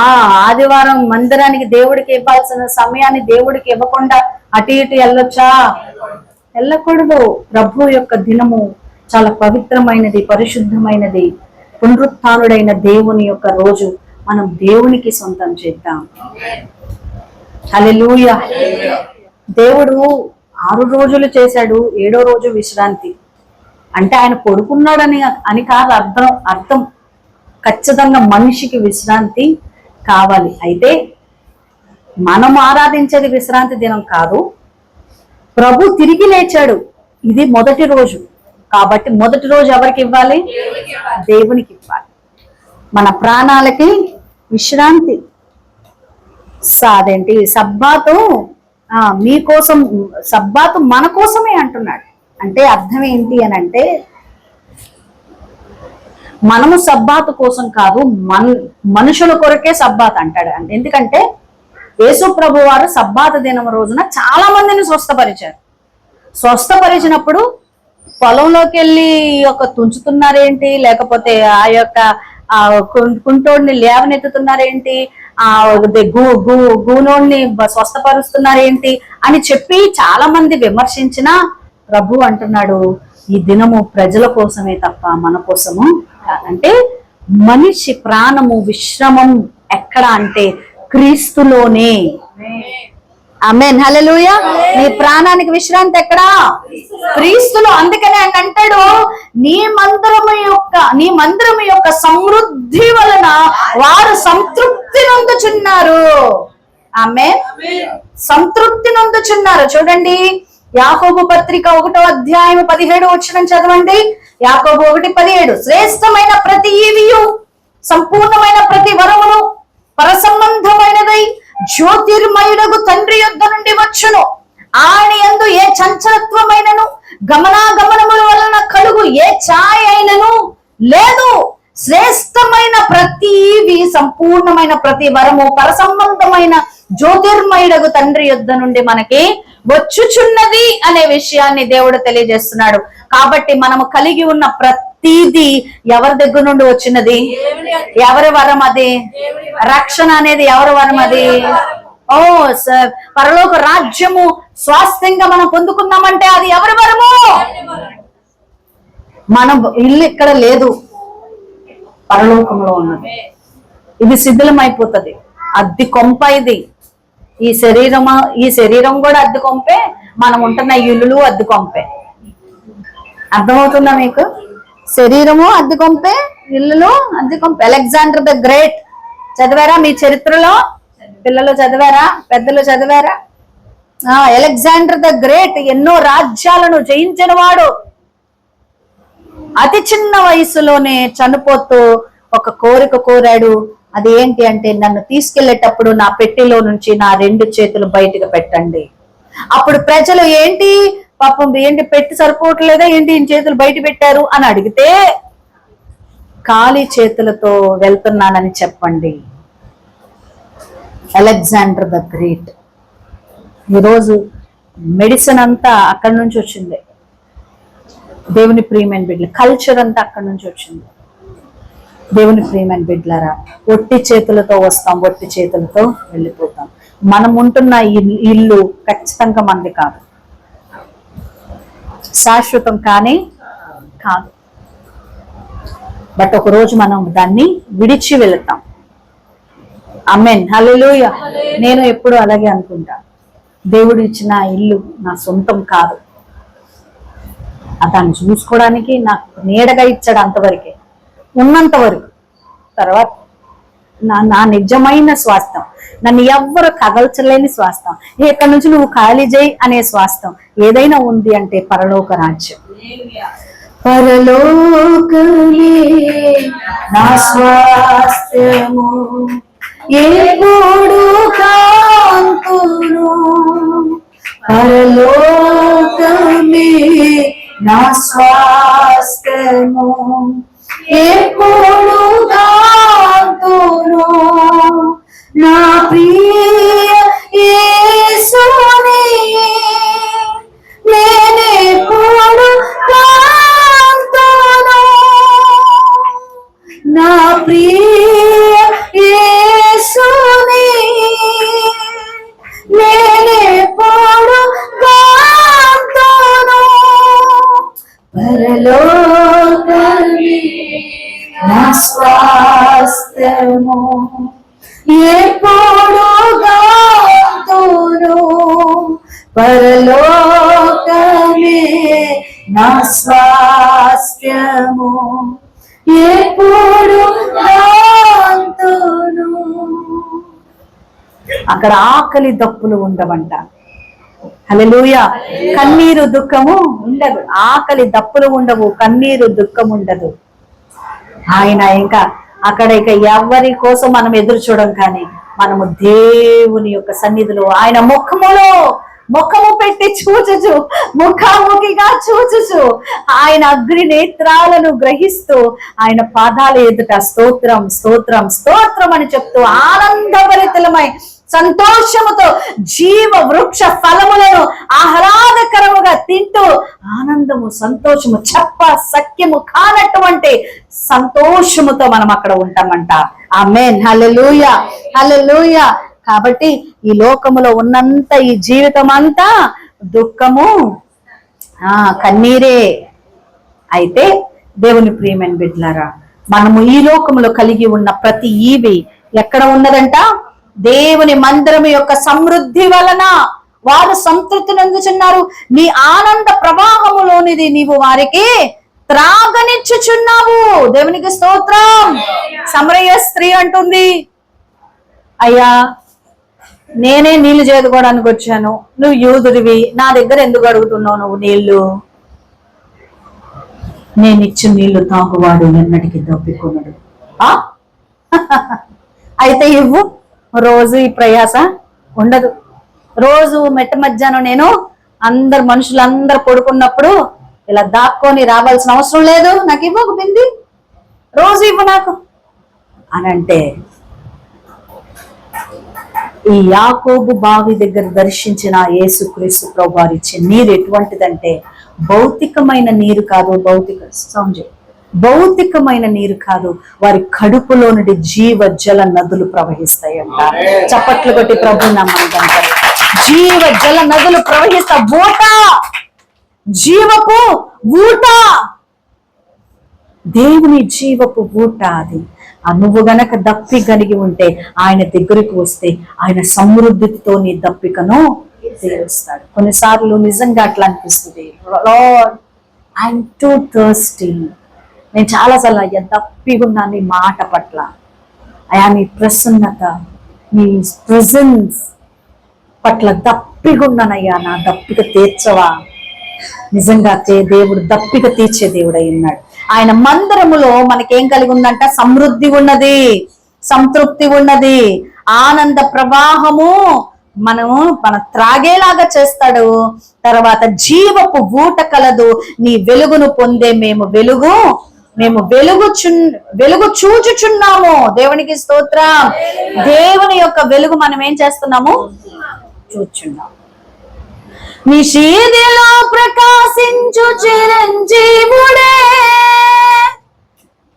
Speaker 1: ఆదివారం మందిరానికి దేవుడికి ఇవ్వాల్సిన సమయాన్ని దేవుడికి ఇవ్వకుండా అటు ఇటు వెళ్ళొచ్చా? వెళ్ళకూడదు. ప్రభు యొక్క దినము చాలా పవిత్రమైనది, పరిశుద్ధమైనది. పునరుత్థానుడైన దేవుని యొక్క రోజు మనం దేవునికి సొంతం చేద్దాం. హల్లెలూయా. దేవుడు 6 రోజులు చేశాడు, 7వ రోజు విశ్రాంతి. అంటే ఆయన పడుకున్నాడని అని కాదు అర్థం. ఖచ్చితంగా మనిషికి విశ్రాంతి కావాలి. అయితే మనం ఆరాధించేది విశ్రాంతి దినం కాదు. ప్రభు తిరిగి లేచాడు, ఇది మొదటి రోజు. కాబట్టి మొదటి రోజు ఎవరికి ఇవ్వాలి? దేవునికి ఇవ్వాలి. మన ప్రాణాలకి విశ్రాంతి. అదేంటి సబ్బాతు మీకోసం, సబ్బాతు మన కోసమే అంటున్నాడు. అంటే అర్థం ఏంటి అని అంటే, మనము సబ్బాతు కోసం కాదు, మనుషుల కొరకే సబ్బాత్ అంటాడు. ఎందుకంటే యేసు ప్రభు వారు సబ్బాతు దినం రోజున చాలా మందిని స్వస్థపరిచినప్పుడు పొలంలోకి వెళ్ళి తుంచుతున్నారేంటి, లేకపోతే ఆ యొక్క కుంటోడిని లేవనెత్తుతున్నారేంటి, గూనోడిని స్వస్థపరుస్తున్నారేంటి అని చెప్పి చాలా మంది విమర్శించినా ప్రభు అంటున్నాడు, ఈ దినము ప్రజల కోసమే తప్ప మన కోసము కాదంటే. మనిషి ప్రాణము విశ్రమం ఎక్కడ అంటే క్రీస్తులోనే. ఆమేన్, హల్లెలూయా. నీ ప్రాణానికి విశ్రాంతి ఎక్కడా? క్రీస్తులో. అందుకనే ఆయన అంటాడు, నీ మందిరము యొక్క సమృద్ధి వలన వారు సంతృప్తి నొందుచున్నారు. ఆమేన్, సంతృప్తి నొందుచున్నారు. చూడండి, యాకోబు పత్రిక 1వ అధ్యాయం 17వ వచనం చదవండి. యాకోబు 1:17, శ్రేష్టమైన ప్రతి ఈవియు సంపూర్ణమైన ప్రతి వరమును పరసంబంధమైనదై జ్యోతిర్మయుడగు తండ్రి యొద్ద నుండి వచ్చును. ఆయన యందు ఏ చంచలత్వమైనను గమనాగమనముల వలన కలుగు ఏ ఛాయ అయినను లేదు. శ్రేష్టమైన ప్రతి సంపూర్ణమైన ప్రతి వరము పరసంబంధమైన జ్యోతిర్మయుడగు తండ్రి యొద్ద నుండి మనకి వచ్చుచున్నది అనే విషయాన్ని దేవుడు తెలియజేస్తున్నాడు. కాబట్టి మనము కలిగి ఉన్న ప్రతిదీ ఎవరి దగ్గర నుండి వచ్చినది? ఎవరి వరం అది? రక్షణ అనేది ఎవరి వరం అది? పరలోక రాజ్యము స్వాస్థ్యంగా మనం పొందుకున్నామంటే అది ఎవరి వరము? మనం ఇల్లు ఇక్కడ లేదు, పరలోకంలో ఉన్నది. ఇది శిథిలమైపోతుంది, అద్దె కొంప ఇది. ఈ శరీరం కూడా అద్దె కొంపే, మనం ఉంటున్న ఇల్లులు అద్దె కొంపే. అర్థమవుతుందా మీకు? శరీరము అద్దె కొంపే, ఇల్లులు అద్దె కొంపే. అలెగ్జాండర్ ద గ్రేట్ చదివారా? మీ చరిత్రలో పిల్లలు చదివారా? పెద్దలు చదివారా? అలెగ్జాండర్ ద గ్రేట్ ఎన్నో రాజ్యాలను జయించిన వాడు. అతి చిన్న వయసులోనే చనిపోతూ ఒక కోరిక కోరాడు. అది ఏంటి అంటే, నన్ను తీసుకెళ్లేటప్పుడు నా పెట్టెలో నుంచి నా 2 చేతులు బయటకు పెట్టండి. అప్పుడు ప్రజలు ఏంటి పాపం, ఏంటి పెట్టి సరిపోవట్లేదా ఏంటి ఈయన చేతులు బయట పెట్టారు అని అడిగితే, ఖాళీ చేతులతో వెళ్తున్నానని చెప్పండి. Alexander the great. ఈరోజు మెడిసిన్ అంతా అక్కడి నుంచి వచ్చింది. దేవుని ప్రియమైన బిడ్డలు, కల్చర్ అంతా అక్కడి నుంచి వచ్చింది. దేవుని ప్రియమైన బిడ్డలారా, ఒట్టి చేతులతో వస్తాం, ఒట్టి చేతులతో వెళ్ళిపోతాం. మనం ఉంటున్న ఇల్లు ఖచ్చితంగా మనది కాదు, శాశ్వతం కానీ కాదు. బట్ ఒకరోజు మనం దాన్ని విడిచి వెళతాం. ఆమేన్, హల్లెలూయా. నేను ఎప్పుడు అలాగే అనుకుంటా, దేవుడు ఇచ్చిన ఇల్లు నా సొంతం కాదు, దాన్ని చూసుకోవడానికి నాకు నీడగా ఇచ్చాడు, అంతవరకే, ఉన్నంత వరకు. తర్వాత నా నిజమైన స్వాస్థ్యం, నన్ను ఎవ్వరు కదల్చలేని స్వాస్థ్యం, ఇక్కడ నుంచి నువ్వు ఖాళీ చేయి అనే స్వాస్థ్యం ఏదైనా ఉంది అంటే పరలోక రాజ్యం. పరలోకమే నా స్వాస్థ్యము, ఎప్పుడు కాంతును. పరలోకమే నా స్వాస్థ్యము, ఎప్పుడు కాంతును. నా ప్రియ యేసునే నేనెప్పుడు కాంతును. నా ప్రియ యేసు స్వాస్థ్యము ఎప్పుడు గాతును పరలోకమే నా స్వాస్థ్యము ఎప్పుడు గాతును. అక్కడ ఆకలి దప్పులు ఉండవంట. హల్లెలూయా. కన్నీరు దుఃఖము ఉండదు, ఆకలి దప్పులు ఉండవు, కన్నీరు దుఃఖం ఉండదు. ఆయన ఇంకా అక్కడ ఇక ఎవరి కోసం మనం ఎదురు చూడం, కానీ మనము దేవుని యొక్క సన్నిధిలో ఆయన ముఖము పెట్టి చూచుచు, ముఖాముఖిగా చూచుచు, ఆయన అగ్ని నేత్రాలను గ్రహిస్తూ ఆయన పాదాల ఎదుట స్తోత్రం స్తోత్రం స్తోత్రం అని చెప్తూ ఆనందభరితులమై సంతోషముతో జీవ వృక్ష ఫలములను ఆహ్లాదకరముగా తింటూ ఆనందము సంతోషము చెప్ప సఖ్యము కానటువంటి సంతోషముతో మనం అక్కడ ఉంటామంట. ఆమేన్. హల్లెలూయా హల్లెలూయా. కాబట్టి ఈ లోకములో ఉన్నంత ఈ జీవితం అంతా దుఃఖము కన్నీరే. అయితే దేవుని ప్రియమైన బిడ్డలారా, మనము ఈ లోకములో కలిగి ఉన్న ప్రతి ఈవి ఎక్కడ ఉన్నదంట? దేవుని మందిరము యొక్క సమృద్ధి వలన వారు సంతృప్తి నందుచున్నారు. నీ ఆనంద ప్రవాహములోనిది నీవు వారికి త్రాగనిచ్చుచున్నావు. దేవునికి స్తోత్రం. సమరయ స్త్రీ అంటుంది, అయ్యా నేనే నీళ్లు చేదుకోవడానికి వచ్చాను, నువ్వు యూదుడివి, నా దగ్గర ఎందుకు అడుగుతున్నావు నువ్వు నీళ్లు? నేను ఇచ్చిన నీళ్లు తాగువాడు ఎన్నటికి దప్పికొనడు. అయితే ఇవ్వు. రోజు ఈ ప్రయాస ఉండదు. రోజు మెట్ట మధ్యాహ్నం నేను మనుషులందరూ పడుకున్నప్పుడు ఇలా దాక్కొని రావాల్సిన అవసరం లేదు, నాకు ఇవ్వు ఒక బింది, రోజు ఇవ్వు నాకు అని అంటే, ఈ యాకోబు బావి దగ్గర దర్శించిన యేసుక్రీస్తు ప్రభువారు ఇచ్చే నీరు ఎటువంటిదంటే భౌతికమైన నీరు కాదు, భౌతికమైన నీరు కాదు, వారి కడుపులో నుండి జీవ జల నదులు ప్రవహిస్తాయంట. చప్పట్లు కొట్టి ప్రభు నమ్మంటారు. జీవ జల నదులు ప్రవహిస్తా, ఊట, జీవపు ఊట, దేవుని జీవపు ఊట అది. నువ్వు గనక దప్పి కలిగి ఉంటే ఆయన దగ్గరికి వస్తే ఆయన సమృద్ధితో నీ దప్పికను తీరుస్తాడు. కొన్నిసార్లు నిజంగా అట్లా అనిపిస్తుంది, లార్డ్ ఐఎమ్ టూ థర్స్టీ, నేను చాలాసార్లు అయ్యా దప్పిగున్నా నీ మాట పట్ల, అయా నీ ప్రసన్నత, నీ ప్రెజెన్స్ పట్ల దప్పిగున్నానయ్యా, నా దప్పిక తీర్చవా. నిజంగా దేవుడు దప్పిక తీర్చే దేవుడు అయి ఉన్నాడు. ఆయన మందిరములో మనకేం కలిగి ఉందంట? సమృద్ధి ఉన్నది, సంతృప్తి ఉన్నది, ఆనంద ప్రవాహము మన త్రాగేలాగా చేస్తాడు. తర్వాత జీవపు ఊట కలదు, నీ వెలుగును పొందే మేము వెలుగు చూచుచున్నాము. దేవునికి స్తోత్రం. దేవుని యొక్క వెలుగు మనం ఏం చేస్తున్నాము? చూచున్నాము. నీ శీదిలో ప్రకాశించు చిరంజీవుడే,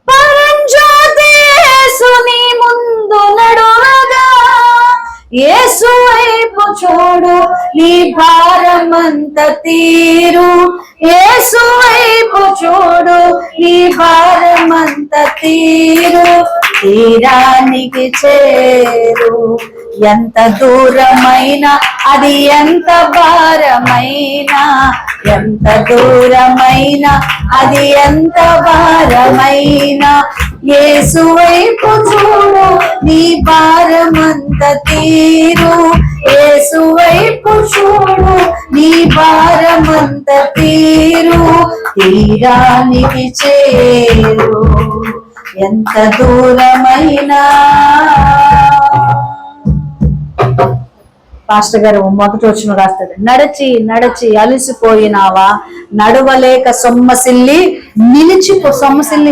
Speaker 1: పరంజ్యోతి యేసుని ముందు నడువగా, యేసు వైపు చూడు నీ భారమంత తీరు, యేసు వైపు చూడు నీ భారమంత తీరు, తీరానికి చేరు. ఎంత దూరమైనా అది ఎంత భారమైనా, ఎంత దూరమైనా అది ఎంత భారమైనా, యేసు వైపు చూడు నీ భారమంత తీరు, యేసు వైపు చూడు నీ భారమంత తీరు, తీరానికి చేరు. ఎంత దూరమైనా. పాస్టర్ గారు మొదటి వచ్చిన రాస్తాడు, నడచి నడచి అలిసిపోయినావా, నడవలేక సొమ్మసిల్లి సొమ్మసిల్లి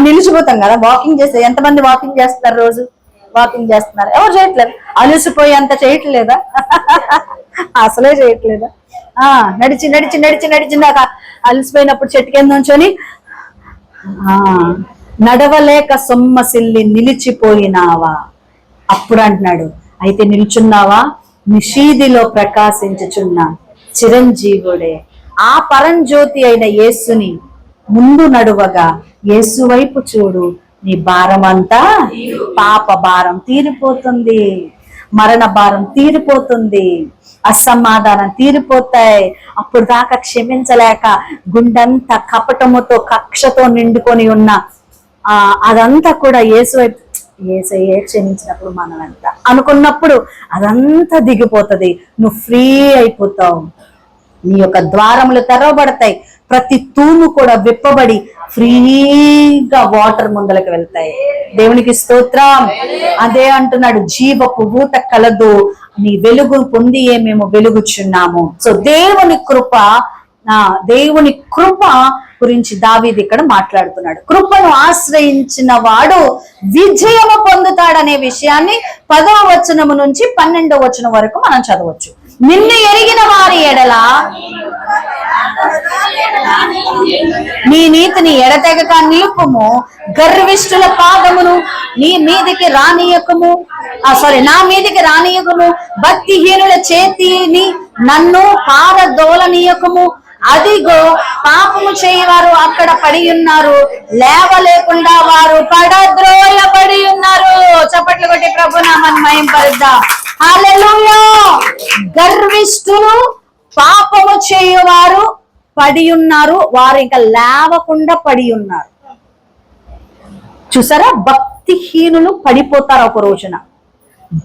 Speaker 1: నిలిచిపోతాం కదా వాకింగ్ చేస్తే. ఎంతమంది వాకింగ్ చేస్తారు? రోజు వాకింగ్ చేస్తున్నారు, ఎవరు చేయట్లేదు. అలిసిపోయి అంత చేయట్లేదా? అసలే చేయట్లేదా? నడిచి నడిచి నడిచి నడిచిందాక అలిసిపోయినప్పుడు చెట్టు కింద నుంచొని నడవలేక సొమ్మసిల్లి నిలిచిపోయినావా. అప్పుడు అంటున్నాడు, అయితే నిల్చున్నావా, నిషీదిలో ప్రకాశించుచున్న చిరంజీవుడే, ఆ పరంజ్యోతి అయిన యేసుని ముందు నడువగా, యేసు వైపు చూడు నీ భారం అంతా, పాప భారం తీరిపోతుంది, మరణ భారం తీరిపోతుంది, అసమాధానం తీరిపోతాయి. అప్పుడు దాకా క్షమించలేక గుండెంతా కపటముతో కక్షతో నిండుకొని ఉన్న అదంతా కూడా యేసయ్యే క్షమించినప్పుడు మనమంతా అనుకున్నప్పుడు అదంతా దిగిపోతుంది. నువ్వు ఫ్రీ అయిపోతావు. నీ యొక్క ద్వారములు తెరవబడతాయి. ప్రతి తూము కూడా విప్పబడి ఫ్రీగా వాటర్ ముందలకు వెళ్తాయి. దేవునికి స్తోత్రం. అదే అంటున్నాడు, జీవపు ఊట కలదు, నీ వెలుగు పొంది మేము వెలుగుచున్నాము. సో దేవుని కృప గురించి దావీదు ఇక్కడ మాట్లాడుతున్నాడు. కృపను ఆశ్రయించిన వాడు విజయము పొందుతాడనే విషయాన్ని 10వ వచనము నుంచి 12వ వచనం వరకు మనం చదవచ్చు. నిన్ను ఎరిగిన వారి ఎడల నీ నీతిని ఎడతెగక నిలుపుము, గర్విష్ఠుల పాదమును నీ మీదికి రానియకము, నా మీదికి రానియకము, భక్తిహీనుల చేతిని నన్ను పారదోలనీయకము. అదిగో పాపము చేయవారు అక్కడ పడి ఉన్నారు, లేవలేకుండా వారు పడద్రోయబడి ఉన్నారు. చప్పట్లు కొట్టి ప్రభు నామమును మహిమపరుద్దాం. హల్లెలూయా. గర్విష్ఠులు, పాపము చేయవారు పడి ఉన్నారు, వారు ఇంకా లేవకుండా పడి ఉన్నారు. చూసారా, భక్తిహీనులు పడిపోతారు ఒక రోజున,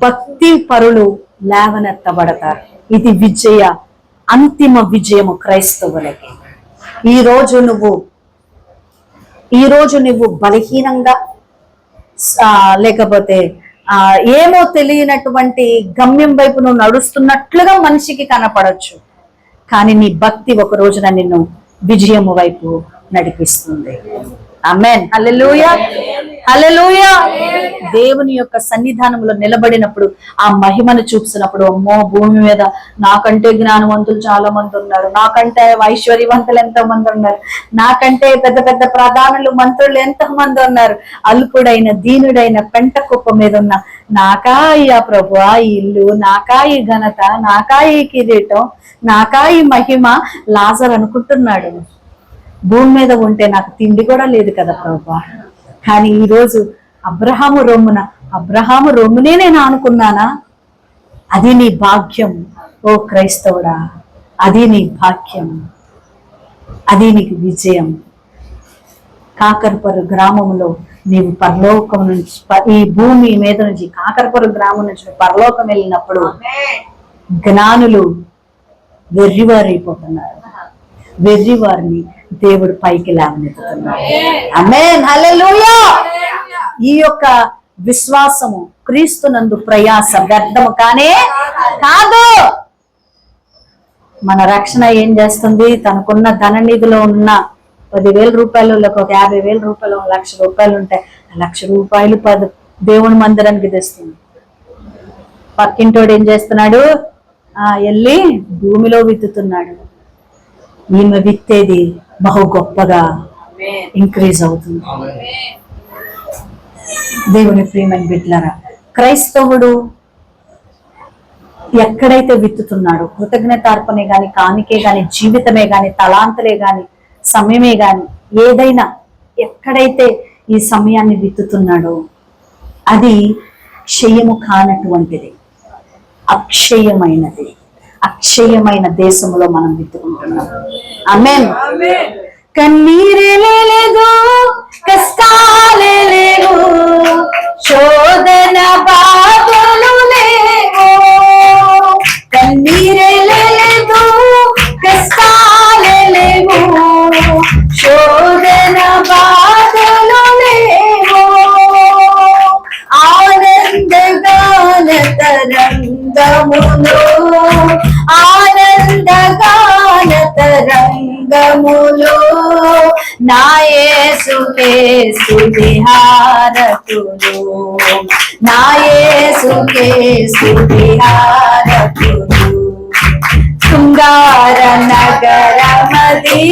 Speaker 1: భక్తి పరులు లేవనెత్తబడతారు. ఇది అంతిమ విజయము క్రైస్తవులకి. ఈ రోజు నువ్వు బలహీనంగా లేకపోతే ఏమో తెలియనటువంటి గమ్యం వైపు నువ్వు నడుస్తున్నట్లుగా మనిషికి కనపడచ్చు, కానీ నీ భక్తి ఒక రోజున నిన్ను విజయము వైపు నడిపిస్తుంది. ఆమేన్. హల్లెలూయా, హల్లెలూయా. దేవుని యొక్క సన్నిధానంలో నిలబడినప్పుడు ఆ మహిమను చూపినప్పుడు, అమ్మో భూమి మీద నాకంటే జ్ఞానవంతులు చాలా మంది ఉన్నారు, నాకంటే ఐశ్వర్యవంతులు ఎంతో మంది ఉన్నారు, నాకంటే పెద్ద పెద్ద ప్రధానులు మంత్రులు ఎంతో మంది ఉన్నారు, అల్పుడైన దీనుడైన పెంట కుప్ప మీద ఉన్న నాకా ఈ ప్రభువా ఈ ఇల్లు, నాకా ఈ ఘనత, నాకా ఈ కిరీటం, నాకా ఈ మహిమ. లాజరు అనుకుంటున్నాడు, భూమి మీద ఉంటే నాకు తిండి కూడా లేదు కదా ప్రభువా. కానీ ఈరోజు అబ్రహాము రొమ్మునే నేను అనుకున్నానా? అది నీ భాగ్యం ఓ క్రైస్తవుడా, అది నీ భాగ్యం, అది నీకు విజయం. కాకరపరు గ్రామంలో నీవు పరలోకం నుంచి, ఈ భూమి మీద నుంచి కాకరపరు గ్రామం నుంచి పరలోకం వెళ్ళినప్పుడు జ్ఞానులు వెర్రివారైపోతున్నారు, వెర్రివారిని దేవుడు పైకి లేవనెత్తుతున్నాడు. ఆమేన్. హల్లెలూయా. ఈ యొక్క విశ్వాసము క్రీస్తునందు ప్రయాస వ్యర్థము కానే కాదు. మన రక్షణ ఏం చేస్తుంది? తనకున్న ధన నిధిలో ఉన్న 10,000 రూపాయలు, లేకపోతే 50,000 రూపాయలు, 1,00,000 రూపాయలు ఉంటాయి, 1,00,000 రూపాయలు దేవుని మందిరానికి తెస్తుంది. పక్కింటోడు ఏం చేస్తున్నాడు? వెళ్ళి భూమిలో విత్తుతున్నాడు. ఈమె విత్తేది బహు గొప్పగా ఇంక్రీజ్ అవుతుంది. దేవుని ప్రియమైన బిడ్డలారా, క్రైస్తవుడు ఎక్కడైతే విత్తుతున్నాడో, కృతజ్ఞతార్పణే గాని, కానికే గాని, జీవితమే గాని, తలాంతలే గాని, సమయమే గాని, ఏదైనా ఎక్కడైతే ఈ సమయాన్ని విత్తుతున్నాడో అది క్షయము కానటువంటిది, అక్షయమైనది. అక్షయమైన దేశంలో మనం విత్తుకుంటున్నాం. ఆమేన్. కన్నీరే లేదు, కష్టాలే లేవు, శోధన బాధలు లేవు. కన్నీరే లేదు, కష్టాలే లేవు, శోధన బాధలు లేవు. ఆనందగాన తరంగములు, ఆనందగాన తరంగములు, నా యేసుకే స్తుతి హారతులు, నా యేసుకే స్తుతి హారతులు. శృంగార నగరమది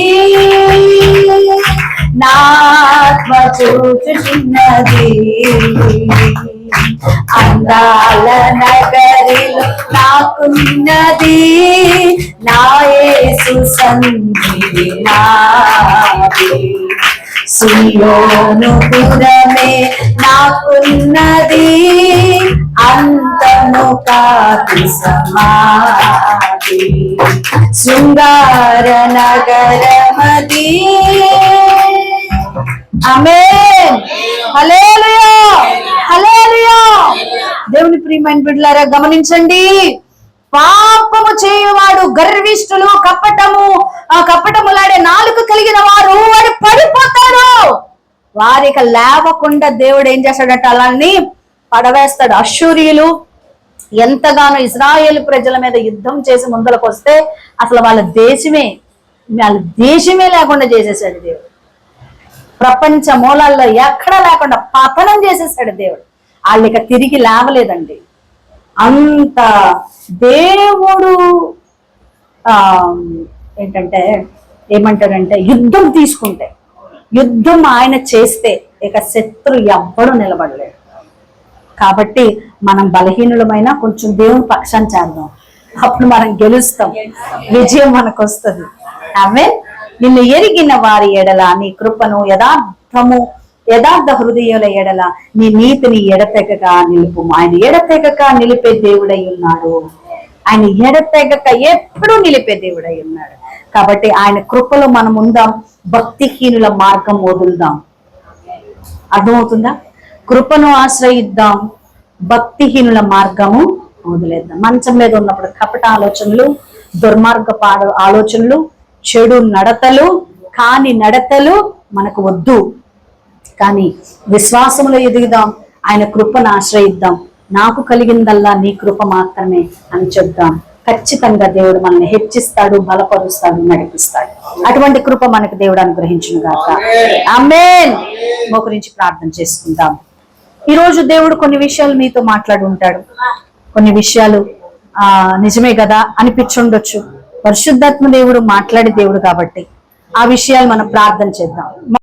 Speaker 1: నాత్మ చూచుచున్నది, అందాల నగరిలో నాకున్నది, నా యేసు సన్నిధి నాది. సియోను పురమే నాకున్నది, అంతము కాదు సమాధి. శృంగార నగరమది. ఆమేన్. హల్లెలూయా, హల్లెలూయా. దేవుని ప్రియమైన బిడ్డలారా గమనించండి, పాపము చేయువాడు, గర్విష్ఠులు, కపటములాడే నాలుక కలిగిన వారు వాడు పడిపోతారు. వారికి లేవకుండా దేవుడు ఏం చేస్తాడంటే అలాన్ని పడవేస్తాడు. అశ్షూరీయులు ఎంతగానో ఇశ్రాయేలు ప్రజల మీద యుద్ధం చేసి ముందరకు వస్తే అసలు వాళ్ళ దేశమే లేకుండా చేసేసాడు దేవుడు. ప్రపంచ మూలాల్లో ఎక్కడ లేకుండా పతనం చేసేసాడు దేవుడు. వాళ్ళు ఇక తిరిగి లేవలేదండి. అంత దేవుడు ఏమంటాడంటే యుద్ధం తీసుకుంటే, యుద్ధం ఆయన చేస్తే ఇక శత్రు ఎవ్వడు నిలబడలేడు. కాబట్టి మనం బలహీనులమైన కొంచెం దేవుని పక్షాన్ని చేద్దాం, అప్పుడు మనం గెలుస్తాం, విజయం మనకు వస్తుంది. ఆమేన్. నిన్ను ఎరిగిన వారి ఎడల నీ కృపను, యథార్థ హృదయుల ఎడల నీ నీతిని ఎడతెగక నిలుపు. ఆయన ఎడతెగక నిలిపే దేవుడై ఉన్నాడు. ఆయన ఎడతెగక ఎప్పుడూ నిలిపే దేవుడై ఉన్నాడు. కాబట్టి ఆయన కృపలో మనం ఉందాం, భక్తిహీనుల మార్గం వదులుదాం. అర్థమవుతుందా? కృపను ఆశ్రయిద్దాం, భక్తిహీనుల మార్గము వదిలేద్దాం. మంచం మీద ఉన్నప్పుడు కపట ఆలోచనలు, దుర్మార్గపు ఆలోచనలు, చెడు నడతలు, కాని నడతలు మనకు వద్దు. కానీ విశ్వాసంలో ఎదుగుదాం, ఆయన కృపను ఆశ్రయిద్దాం. నాకు కలిగిందల్లా నీ కృప మాత్రమే అని చెప్దాం. ఖచ్చితంగా దేవుడు మనల్ని హెచ్చిస్తాడు, బలపరుస్తాడు, నడిపిస్తాడు. అటువంటి కృప మనకు దేవుడు అనుగ్రహించును గాక. ఆమేన్. మోకరించి ప్రార్థన చేసుకుందాం. ఈరోజు దేవుడు కొన్ని విషయాలు మీతో మాట్లాడి ఉంటాడు. కొన్ని విషయాలు నిజమే కదా అనిపించుండొచ్చు. పరిశుద్ధాత్మ దేవుడు మాట్లాడే దేవుడు కాబట్టి ఆ విషయాలు మనం ప్రార్థన చేద్దాం.